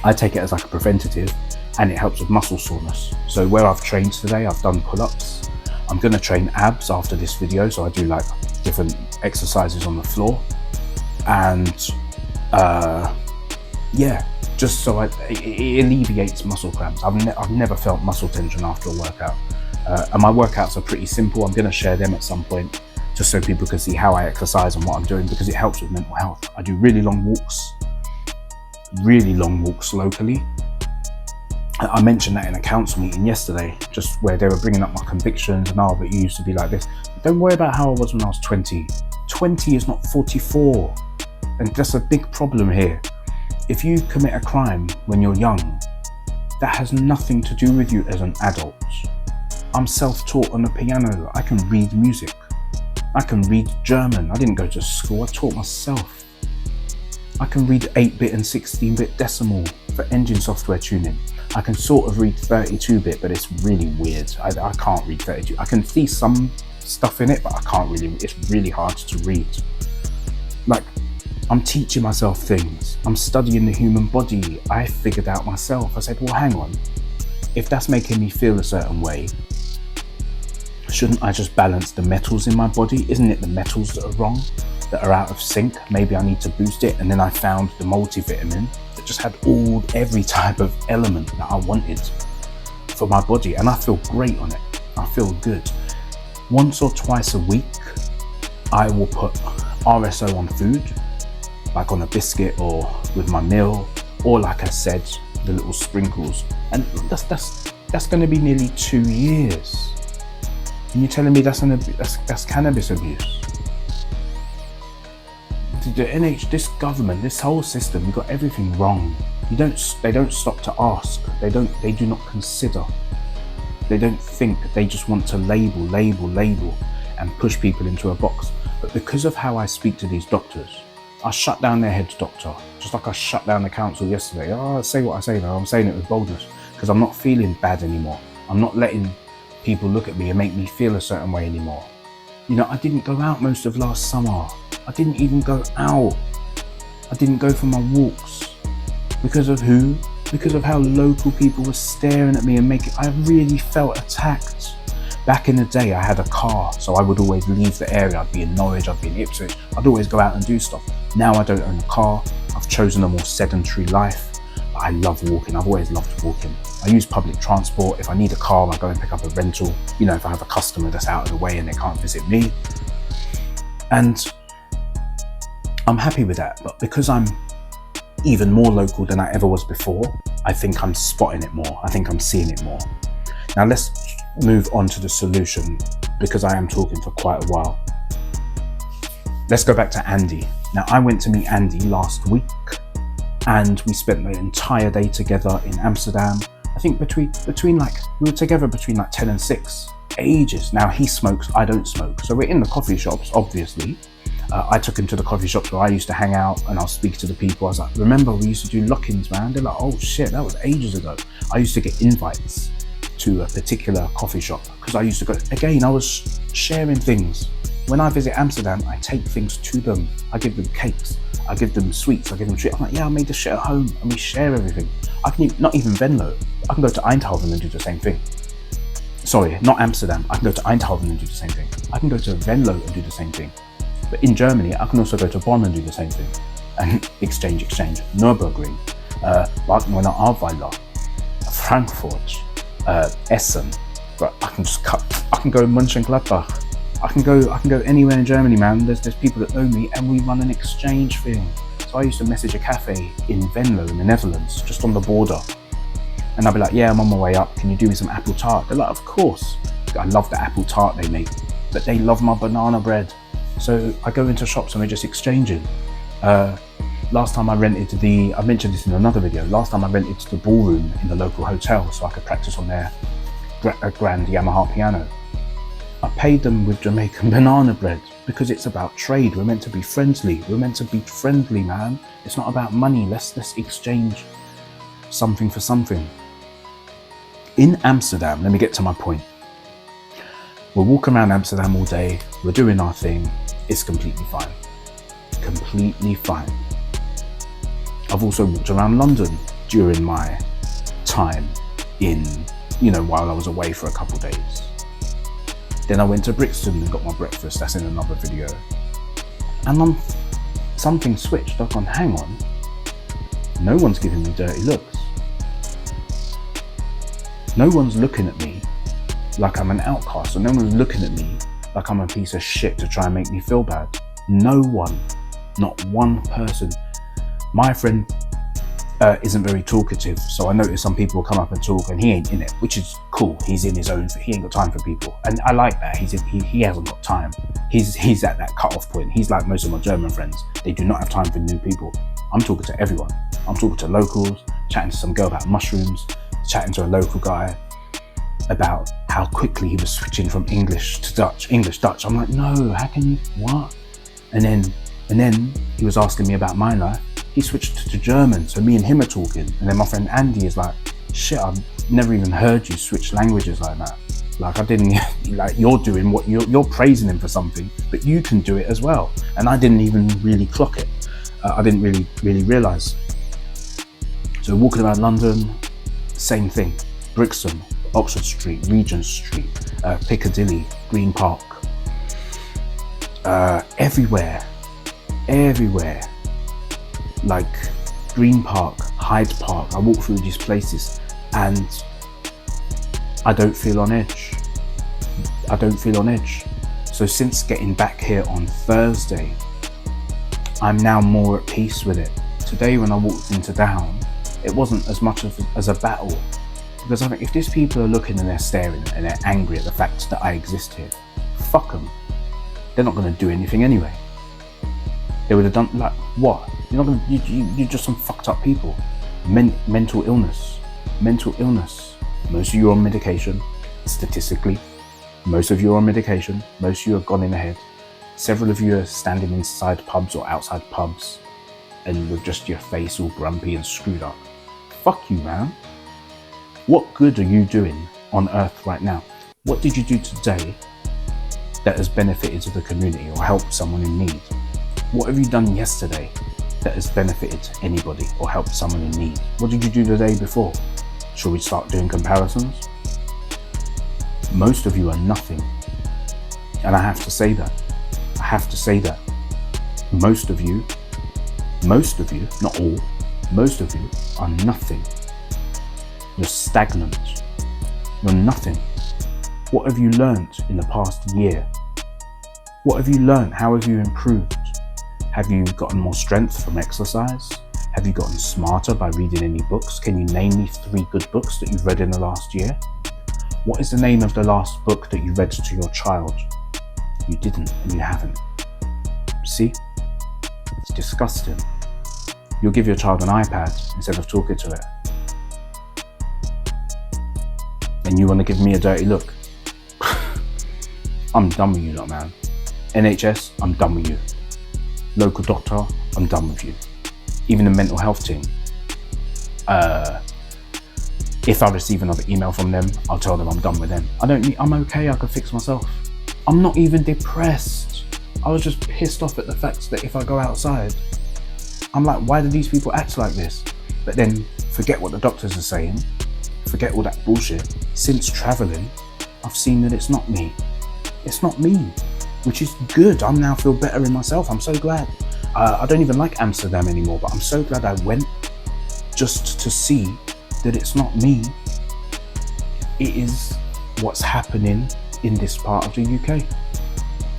I take it as like a preventative, and it helps with muscle soreness. So where I've trained today, I've done pull-ups. I'm going to train abs after this video, so I do like different exercises on the floor, and yeah, just so it alleviates muscle cramps. I've never felt muscle tension after a workout, and my workouts are pretty simple. I'm going to share them at some point, just so people can see how I exercise and what I'm doing, because it helps with mental health. I do really long walks locally. I mentioned that in a council meeting yesterday, just where they were bringing up my convictions and but you used to be like this. Don't worry about how I was when I was 20. 20 is not 44. And that's a big problem here. If you commit a crime when you're young, that has nothing to do with you as an adult. I'm self-taught on the piano. I can read music. I can read German. I didn't go to school. I taught myself. I can read 8-bit and 16-bit decimal for engine software tuning. I can sort of read 32-bit, but it's really weird. I can't read 32. I can see some stuff in it, but I can't really, it's really hard to read. Like, I'm teaching myself things. I'm studying the human body. I figured out myself. I said, well, hang on. If that's making me feel a certain way, shouldn't I just balance the metals in my body? Isn't it the metals that are wrong, that are out of sync? Maybe I need to boost it. And then I found the multivitamin that just had every type of element that I wanted for my body. And I feel great on it. I feel good. Once or twice a week, I will put RSO on food, like on a biscuit or with my meal, or like I said, the little sprinkles. And that's going to be nearly 2 years. And you're telling me that's cannabis abuse? This government, this whole system, you've got everything wrong. They don't stop to ask. They do not consider. They don't think. They just want to label, and push people into a box. But because of how I speak to these doctors, I shut down their head doctor, just like I shut down the council yesterday. I say what I say now. I'm saying it with boldness because I'm not feeling bad anymore. I'm not letting people look at me and make me feel a certain way anymore. You know, I didn't go out most of last summer. I didn't even go out. I didn't go for my walks. Because of who? Because of how local people were staring at me and I really felt attacked. Back in the day, I had a car, so I would always leave the area. I'd be in Norwich, I'd be in Ipswich. I'd always go out and do stuff. Now I don't own a car. I've chosen a more sedentary life. But I love walking. I've always loved walking. I use public transport. If I need a car, I go and pick up a rental. You know, if I have a customer that's out of the way and they can't visit me. And I'm happy with that, but because I'm even more local than I ever was before, I think I'm spotting it more. I think I'm seeing it more. Now let's move on to the solution, because I am talking for quite a while. Let's go back to Andy. Now I went to meet Andy last week and we spent the entire day together in Amsterdam. I think between like, we were together between like 10 and 6, ages. Now he smokes, I don't smoke. So we're in the coffee shops, obviously. I took him to the coffee shops where I used to hang out and I'll speak to the people. I was like, remember we used to do lock-ins, man? They're like, oh shit, that was ages ago. I used to get invites to a particular coffee shop because I used to go, again, I was sharing things. When I visit Amsterdam, I take things to them. I give them cakes, I give them sweets, I give them treats. I'm like, yeah, I made this shit at home and we share everything. I can, not even Venlo, I can go to Eindhoven and do the same thing. Sorry, not Amsterdam, I can go to Eindhoven and do the same thing. I can go to Venlo and do the same thing. But in Germany, I can also go to Bonn and do the same thing. And exchange, Nürburgring, Wagner Ahrweiler, Frankfurt, Essen. But I can go Mönchengladbach. I can go anywhere in Germany, man. There's people that know me and we run an exchange thing. So I used to message a cafe in Venlo in the Netherlands, just on the border. And I'd be like, yeah, I'm on my way up. Can you do me some apple tart? They're like, of course. I love the apple tart they make, but they love my banana bread. So I go into shops and we're just exchanging. Last time I rented I mentioned this in another video, last time I rented the ballroom in the local hotel so I could practice on their grand Yamaha piano. I paid them with Jamaican banana bread because it's about trade. We're meant to be friendly. We're meant to be friendly, man. It's not about money. Let's exchange something for something. In Amsterdam, let me get to my point. We're walking around Amsterdam all day. We're doing our thing. It's completely fine. Completely fine. I've also walked around London during my time in, while I was away for a couple of days. Then I went to Brixton and got my breakfast. That's in another video. And something switched. I've gone, hang on. No one's giving me dirty looks. No one's looking at me like I'm an outcast, or no one's looking at me like I'm a piece of shit to try and make me feel bad. No one, not one person. My friend isn't very talkative, so I notice some people come up and talk and he ain't in it, which is cool. He's in his own, he ain't got time for people. And I like that, he hasn't got time. He's at that cut-off point. He's like most of my German friends. They do not have time for new people. I'm talking to everyone. I'm talking to locals, chatting to some girl about mushrooms, chatting to a local guy about how quickly he was switching from English to Dutch, English-Dutch. I'm like, no, how can you, what? And then he was asking me about my life. He switched to German, so me and him are talking. And then my friend Andy is like, shit, I've never even heard you switch languages like that. Like I didn't, like you're doing what you're praising him for something, but you can do it as well. And I didn't even really clock it. I didn't really realize. So walking around London, same thing. Brixton, Oxford Street, Regent Street, Piccadilly, Green Park, everywhere, like Green Park, Hyde Park. I walk through these places and I don't feel on edge. So since getting back here on Thursday, I'm now more at peace with it. Today when I walked into town, it wasn't as much as a battle. Because I think if these people are looking and they're staring and they're angry at the fact that I exist here, fuck them. They're not going to do anything anyway. They would have done, like, what? You're not going to, you're just some fucked up people. Mental illness. Most of you are on medication, statistically. Most of you are on medication. Most of you have gone in the head. Several of you are standing inside pubs or outside pubs and with just your face all grumpy and screwed up. Fuck you, man. What good are you doing on earth right now? What did you do today that has benefited to the community or helped someone in need? What have you done yesterday that has benefited anybody or helped someone in need? What did you do the day before? Shall we start doing comparisons? Most of you are nothing. And I have to say that. Most of you, not all, most of you are nothing. You're stagnant. You're nothing. What have you learned in the past year? What have you learned? How have you improved? Have you gotten more strength from exercise? Have you gotten smarter by reading any books? Can you name me 3 good books that you've read in the last year? What is the name of the last book that you read to your child? You didn't, and you haven't. See? It's disgusting. You'll give your child an iPad instead of talking to it. And you want to give me a dirty look? I'm done with you lot, man. NHS, I'm done with you. Local doctor, I'm done with you. Even the mental health team. If I receive another email from them, I'll tell them I'm done with them. I'm okay, I can fix myself. I'm not even depressed. I was just pissed off at the fact that if I go outside, I'm like, why do these people act like this? But then forget what the doctors are saying. Forget all that bullshit. Since traveling, I've seen that it's not me. It's not me, which is good. I now feel better in myself. I'm so glad. I don't even like Amsterdam anymore, but I'm so glad I went just to see that it's not me. It is what's happening in this part of the UK.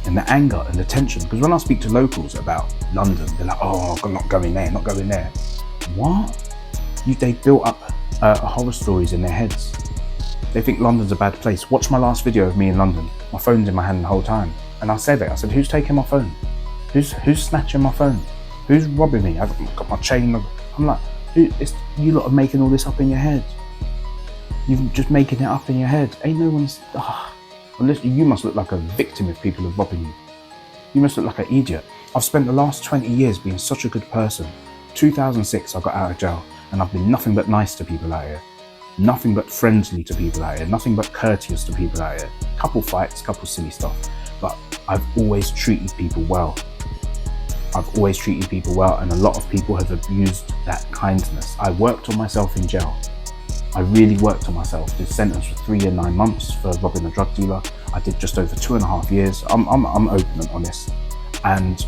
And the anger and the tension. Because when I speak to locals about London, they're like, oh, I'm not going there, not going there. What? They built up horror stories in their heads. They think London's a bad place. Watch my last video of me in London. My phone's in my hand the whole time. And I said it. I said, who's taking my phone? Who's snatching my phone? Who's robbing me? I've got my chain. I'm like, you lot are making all this up in your head. You're just making it up in your head. Ain't no one's... unless you must look like a victim if people are robbing you. You must look like an idiot. I've spent the last 20 years being such a good person. 2006, I got out of jail, and I've been nothing but nice to people out here. Nothing but friendly to people out here. Nothing but courteous to people out here. Couple fights, couple silly stuff. But I've always treated people well. I've always treated people well, and a lot of people have abused that kindness. I worked on myself in jail. I really worked on myself. Did sentence for 3 years, 9 months for robbing a drug dealer. I did just over 2.5 years. I'm open and honest. And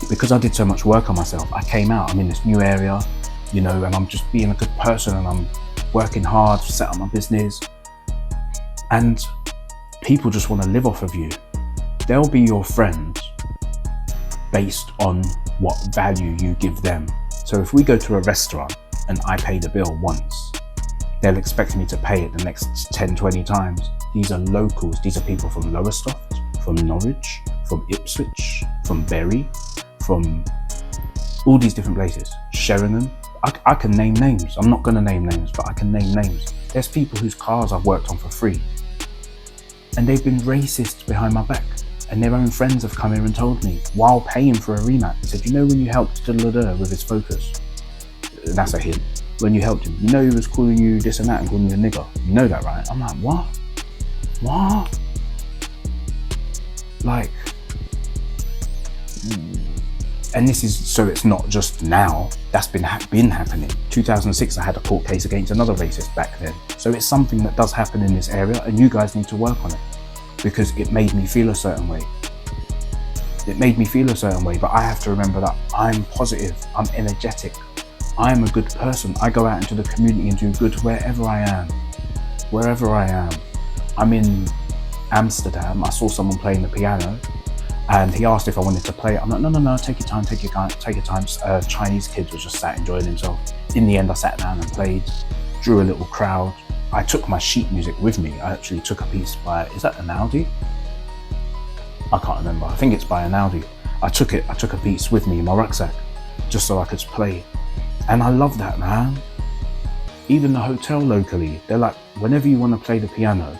because I did so much work on myself, I came out. I'm in this new area, you know, and I'm just being a good person, and I'm working hard to set up my business. And people just want to live off of you. They'll be your friend based on what value you give them. So if we go to a restaurant and I pay the bill once, they'll expect me to pay it the next 10, 20 times. These are locals. These are people from Lowestoft, from Norwich, from Ipswich, from Bury, from all these different places. Sheringham. I can name names. I'm not going to name names, but I can name names. There's people whose cars I've worked on for free. And they've been racist behind my back. And their own friends have come here and told me, while paying for a remat, they said, you know when you helped with his Focus? That's a hint. When you helped him, you know he was calling you this and that and calling you a nigger. You know that, right? I'm like, what? What? Like, and this is, so it's not just now, that's been happening. 2006, I had a court case against another racist back then. So it's something that does happen in this area, and you guys need to work on it, because it made me feel a certain way. It made me feel a certain way, but I have to remember that I'm positive, I'm energetic, I'm a good person. I go out into the community and do good wherever I am. Wherever I am. I'm in Amsterdam, I saw someone playing the piano, and he asked if I wanted to play it. I'm like, no, take your time, take your time. Chinese kid was just sat enjoying himself. In the end, I sat down and played, drew a little crowd. I took my sheet music with me. I actually took a piece by, is that Analdi? I can't remember, I think it's by Analdi. I took a piece with me in my rucksack, just so I could play. And I love that, man. Even the hotel locally, they're like, whenever you want to play the piano,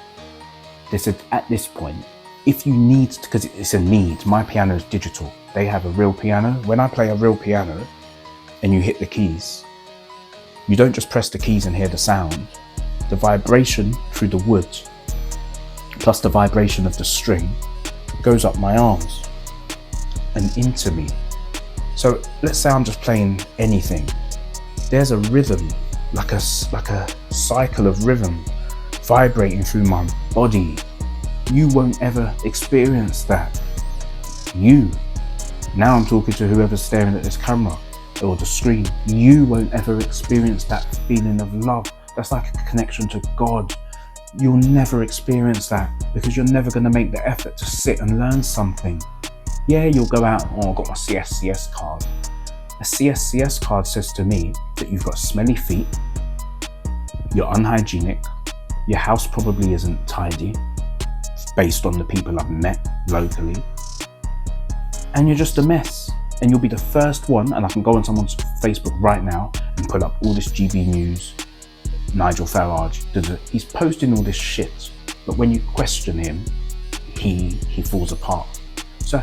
they said at this point, if you need, because it's a need, my piano is digital. They have a real piano. When I play a real piano and you hit the keys, you don't just press the keys and hear the sound. The vibration through the wood, plus the vibration of the string, goes up my arms and into me. So let's say I'm just playing anything. There's a rhythm, like a cycle of rhythm vibrating through my body. You won't ever experience that. Now I'm talking to whoever's staring at this camera or the screen. You won't ever experience that feeling of love. That's like a connection to God. You'll never experience that because you're never going to make the effort to sit and learn something. Yeah, you'll go out, oh, I've got my CSCS card. A CSCS card says to me that you've got smelly feet, you're unhygienic, your house probably isn't tidy, based on the people I've met locally, and you're just a mess. And you'll be the first one, and I can go on someone's Facebook right now and pull up all this GB News, Nigel Farage, he's posting all this shit, but when you question him, he falls apart. So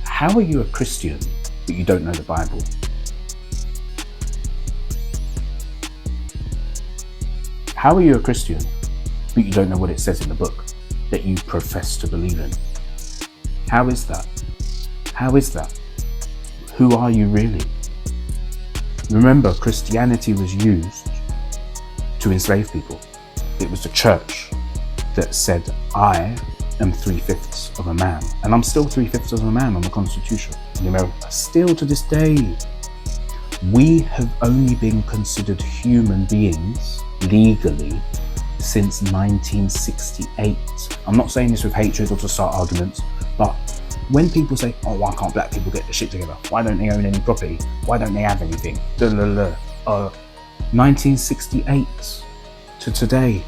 how are you a Christian but you don't know the Bible? How are you a Christian but you don't know what it says in the book that you profess to believe in? How is that? How is that? Who are you really? Remember, Christianity was used to enslave people. It was the church that said, I am 3/5 of a man, and I'm still 3/5 of a man on the Constitution in America. Still to this day, we have only been considered human beings legally since 1968. I'm not saying this with hatred or to start arguments, but when people say, oh, why can't black people get the shit together? Why don't they own any property? Why don't they have anything? 1968 to today.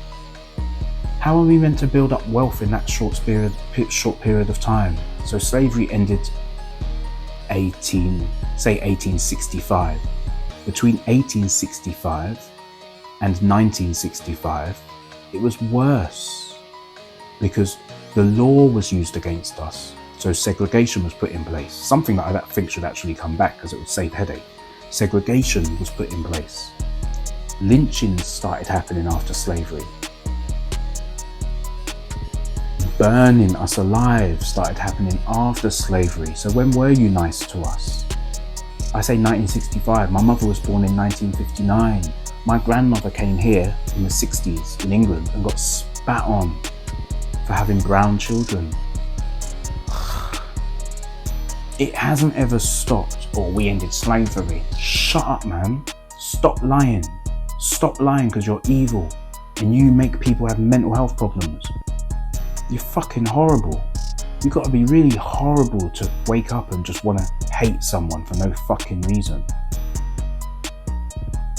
How are we meant to build up wealth in that short period of time? So slavery ended 1865. Between 1865 and 1965, it was worse because the law was used against us. So segregation was put in place, something that I think should actually come back because it would save headache. Segregation was put in place. Lynchings started happening after slavery. Burning us alive started happening after slavery. So when were you nice to us? I say 1965. My mother was born in 1959. My grandmother came here in the 60s in England and got spat on for having brown children. It hasn't ever stopped. Or we ended slavery. Shut up, man. Stop lying. Stop lying because you're evil and you make people have mental health problems. You're fucking horrible. You've got to be really horrible to wake up and just want to hate someone for no fucking reason.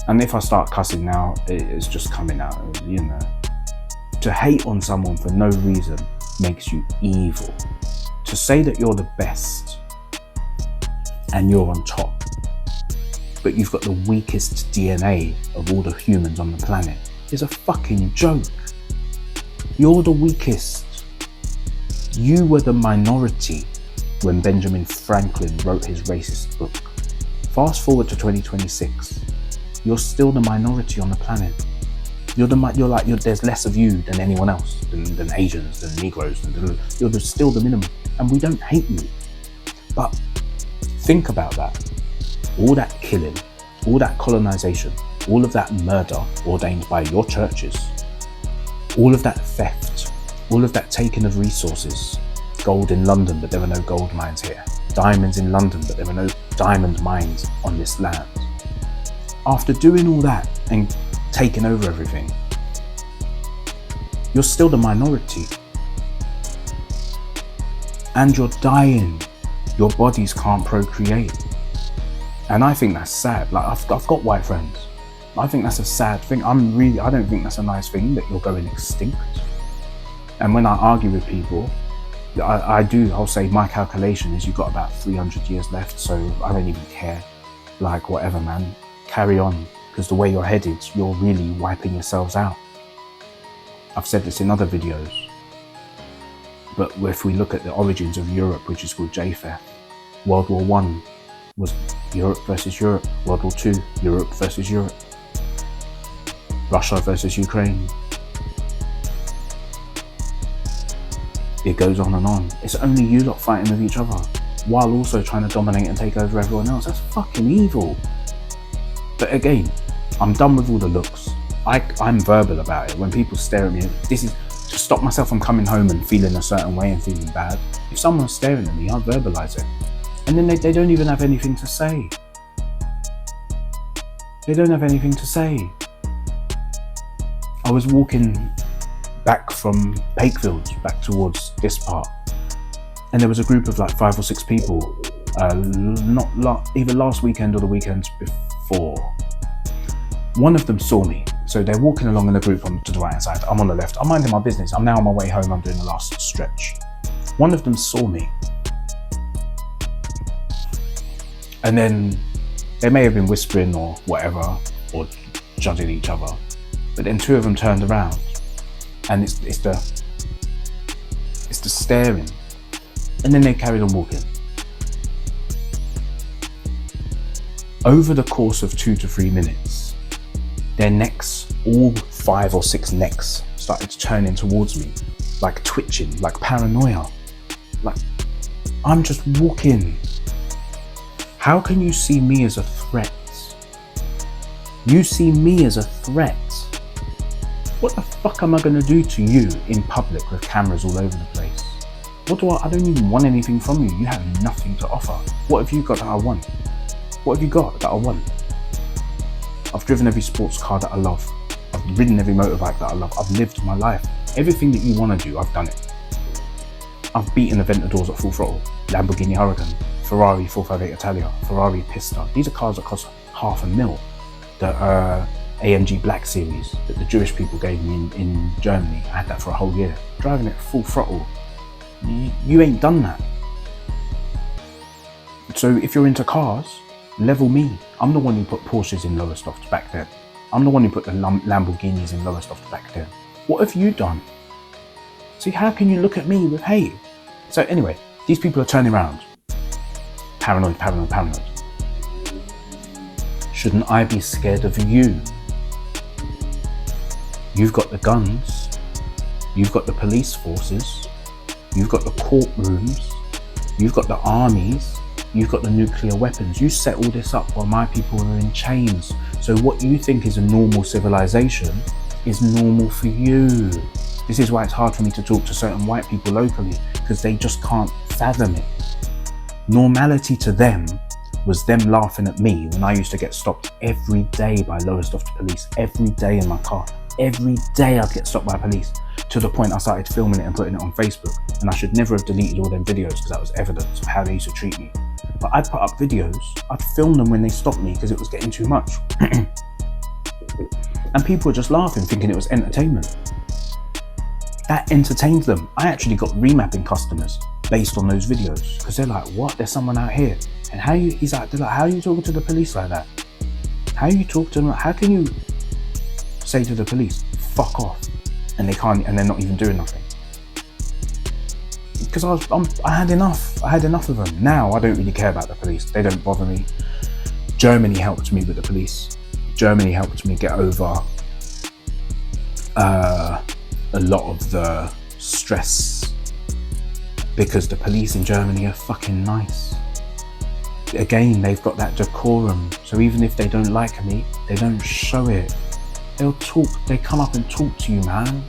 And if I start cussing now, it's just coming out, you know. To hate on someone for no reason makes you evil. To say that you're the best and you're on top, but you've got the weakest DNA of all the humans on the planet is a fucking joke. You're the weakest. You were the minority when Benjamin Franklin wrote his racist book. Fast forward to 2026, you're still the minority on the planet. There's less of you than anyone else, than Asians, than Negroes, you're still the minimum, and we don't hate you. But think about that. All that killing, all that colonization, all of that murder ordained by your churches, all of that theft, all of that taking of resources, gold in London, but there are no gold mines here. Diamonds in London, but there are no diamond mines on this land. After doing all that and taking over everything, you're still the minority. And you're dying. Your bodies can't procreate. And I think that's sad. Like, I've got white friends. I think that's a sad thing. I don't think that's a nice thing that you're going extinct. And when I argue with people, I'll say my calculation is you've got about 300 years left, so I don't even care. Like, whatever, man, carry on. Because the way you're headed, you're really wiping yourselves out. I've said this in other videos. But if we look at the origins of Europe, which is called Japheth, World War I was Europe versus Europe. World War II, Europe versus Europe. Russia versus Ukraine. It goes on and on. It's only you lot fighting with each other while also trying to dominate and take over everyone else. That's fucking evil. But again, I'm done with all the looks. I'm verbal about it. When people stare at me, this is to stop myself from coming home and feeling a certain way and feeling bad. If someone's staring at me, I'll verbalize it. And then they don't even have anything to say. They don't have anything to say. I was walking back from Pakefields back towards this part, And there was a group of like 5 or 6 people, either last weekend or the weekend before. One of them saw me. So they're walking along in a group to the right hand side. I'm on the left. I'm minding my business. I'm now on my way home. I'm doing the last stretch. One of them saw me. And then they may have been whispering or whatever, or judging each other. But then 2 of them turned around, and it's the staring. And then they carried on walking. Over the course of 2 to 3 minutes, their necks, all 5 or 6 necks, started turning towards me, like twitching, like paranoia. Like, I'm just walking. How can you see me as a threat? You see me as a threat. What the fuck am I gonna do to you in public with cameras all over the place? I don't even want anything from you. You have nothing to offer. What have you got that I want? What have you got that I want? I've driven every sports car that I love. I've ridden every motorbike that I love. I've lived my life. Everything that you want to do, I've done it. I've beaten Aventadors at full throttle, Lamborghini Huracan, Ferrari 458 Italia, Ferrari Pista. These are cars that cost $500,000. The AMG Black Series that the Jewish people gave me in Germany. I had that for a whole year. Driving it full throttle. You ain't done that. So if you're into cars, level me. I'm the one who put Porsches in Lowestoft back then. I'm the one who put the Lamborghinis in Lowestoft back then. What have you done? See, how can you look at me with hate? So anyway, these people are turning around. Paranoid, paranoid, paranoid. Shouldn't I be scared of you? You've got the guns. You've got the police forces. You've got the courtrooms. You've got the armies. You've got the nuclear weapons. You set all this up while my people are in chains. So what you think is a normal civilization is normal for you. This is why it's hard for me to talk to certain white people locally, because they just can't fathom it. Normality to them was them laughing at me when I used to get stopped every day by Lowestoft police, every day in my car. Every day I'd get stopped by police, to the point I started filming it and putting it on Facebook. And I should never have deleted all them videos because that was evidence of how they used to treat me. But I'd put up videos, I'd film them when they stopped me because it was getting too much. And people were just laughing, thinking it was entertainment. That entertained them. I actually got remapping customers based on those videos, because they're like, what? There's someone out here. And they're like, how are you talking to the police like that? How you talk to them? How can you say to the police, fuck off? And they can't, and they're not even doing nothing. Because I had enough. I had enough of them. Now I don't really care about the police. They don't bother me. Germany helped me with the police. Germany helped me get over a lot of the stress, because the police in Germany are fucking nice. Again, they've got that decorum. So even if they don't like me, they don't show it. They'll talk, they come up and talk to you, man.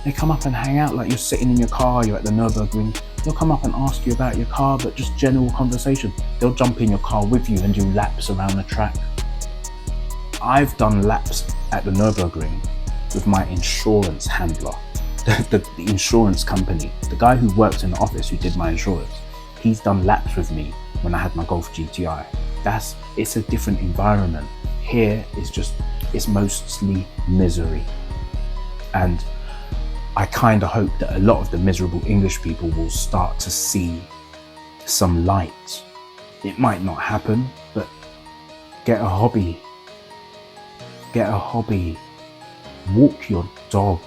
They come up and hang out like you're sitting in your car, you're at the Nürburgring. They'll come up and ask you about your car, but just general conversation. They'll jump in your car with you and do laps around the track. I've done laps at the Nürburgring with my insurance handler, the insurance company. The guy who worked in the office who did my insurance, he's done laps with me when I had my Golf GTI. It's a different environment. Here it's mostly misery. And I kind of hope that a lot of the miserable English people will start to see some light. It might not happen, but get a hobby. Get a hobby. Walk your dog.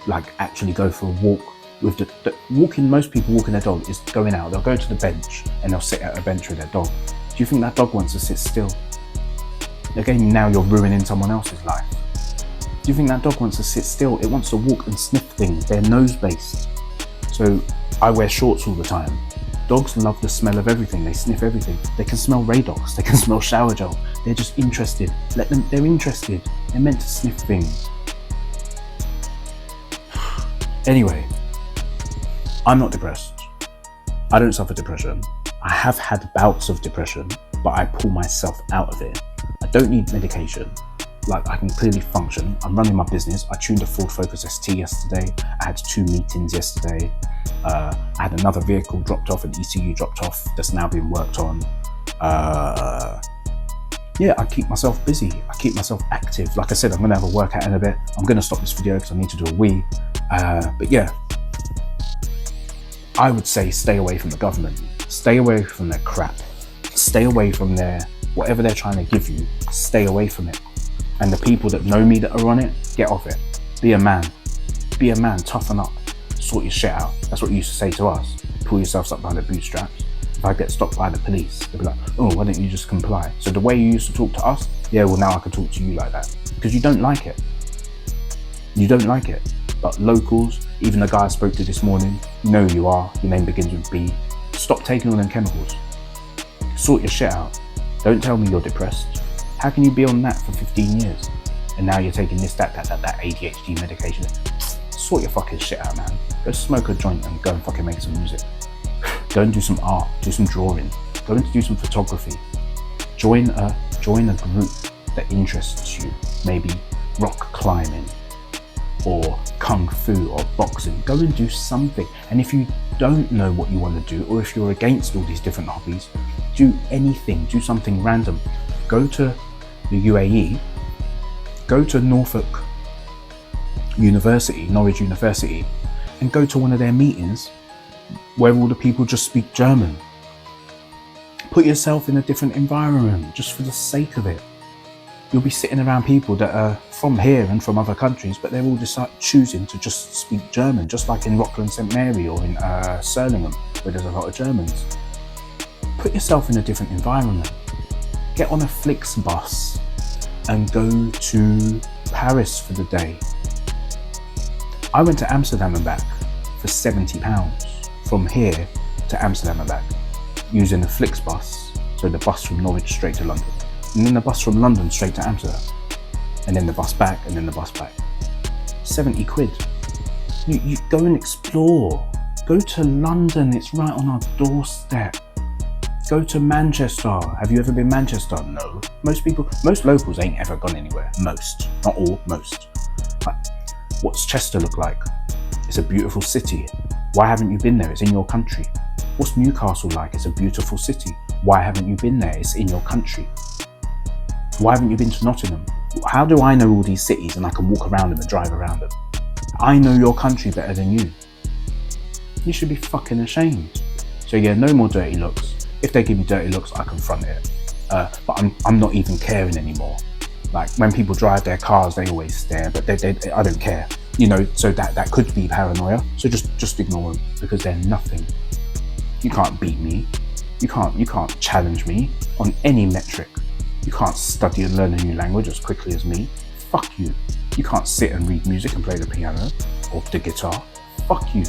Like, actually go for a walk. With the walking, most people walking their dog is going out. They'll go to the bench and they'll sit at a bench with their dog. Do you think that dog wants to sit still? Again, now you're ruining someone else's life. Do you think that dog wants to sit still? It wants to walk and sniff things. They're nose-based. So I wear shorts all the time. Dogs love the smell of everything. They sniff everything. They can smell Radox. They can smell shower gel. They're just interested. Let them, they're interested. They're meant to sniff things. Anyway, I'm not depressed. I don't suffer depression. I have had bouts of depression, but I pull myself out of it. I don't need medication. Like, I can clearly function. I'm running my business. I tuned a Ford Focus ST yesterday. I had 2 meetings yesterday. I had another vehicle dropped off, an ECU dropped off that's now being worked on. Yeah, I keep myself busy. I keep myself active. Like I said, I'm going to have a workout in a bit. I'm going to stop this video because I need to do a wee. But yeah, I would say stay away from the government. Stay away from their crap. Stay away from their, whatever they're trying to give you, stay away from it. And the people that know me that are on it, get off it. Be a man. Be a man, toughen up. Sort your shit out. That's what you used to say to us. Pull yourselves up by the bootstraps. If I get stopped by the police, they'll be like, oh, why don't you just comply? So the way you used to talk to us, yeah, well now I can talk to you like that. Because you don't like it. You don't like it. But locals, even the guy I spoke to this morning, you know who you are, your name begins with B. Stop taking all them chemicals. Sort your shit out. Don't tell me you're depressed. How can you be on that for 15 years? And now you're taking this, that ADHD medication. Sort your fucking shit out, man. Go smoke a joint and go and fucking make some music. Go and do some art, do some drawing, go and do some photography. Join a group that interests you. Maybe rock climbing or kung fu or boxing. Go and do something. And if you don't know what you want to do, or if you're against all these different hobbies, do anything, do something random. Go to the UAE, go to Norwich University, and go to one of their meetings where all the people just speak German. Put yourself in a different environment just for the sake of it. You'll be sitting around people that are from here and from other countries, but they're all just choosing to just speak German, just like in Rockland St Mary or in Surlingham, where there's a lot of Germans. Put yourself in a different environment. Get on a Flixbus and go to Paris for the day. I went to Amsterdam and back for £70 from here to Amsterdam and back using a Flixbus, so the bus from Norwich straight to London, and then the bus from London straight to Amsterdam, and then the bus back, and then the bus back. 70 quid. You go and explore. Go to London, it's right on our doorstep. Go to Manchester. Have you ever been Manchester? No. Most locals ain't ever gone anywhere. Most, not all, most. But what's Chester look like? It's a beautiful city. Why haven't you been there? It's in your country. What's Newcastle like? It's a beautiful city. Why haven't you been there? It's in your country. Why haven't you been to Nottingham? How do I know all these cities and I can walk around them and drive around them? I know your country better than you. You should be fucking ashamed. So yeah, no more dirty looks. If they give me dirty looks, I confront it. But I'm not even caring anymore. Like when people drive their cars, they always stare, but I don't care. You know, so that could be paranoia. So just ignore them because they're nothing. You can't beat me. You can't challenge me on any metric. You can't study and learn a new language as quickly as me. Fuck you. You can't sit and read music and play the piano or the guitar. Fuck you.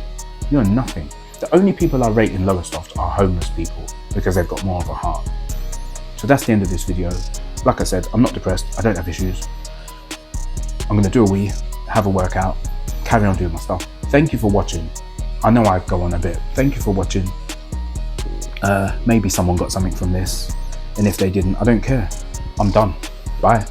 You're nothing. The only people I rate in Lowestoft are homeless people because they've got more of a heart. So that's the end of this video. Like I said, I'm not depressed. I don't have issues. I'm going to do a wee, have a workout, carry on doing my stuff. Thank you for watching. I know I go on a bit. Thank you for watching. Maybe someone got something from this. And if they didn't, I don't care. I'm done. Bye.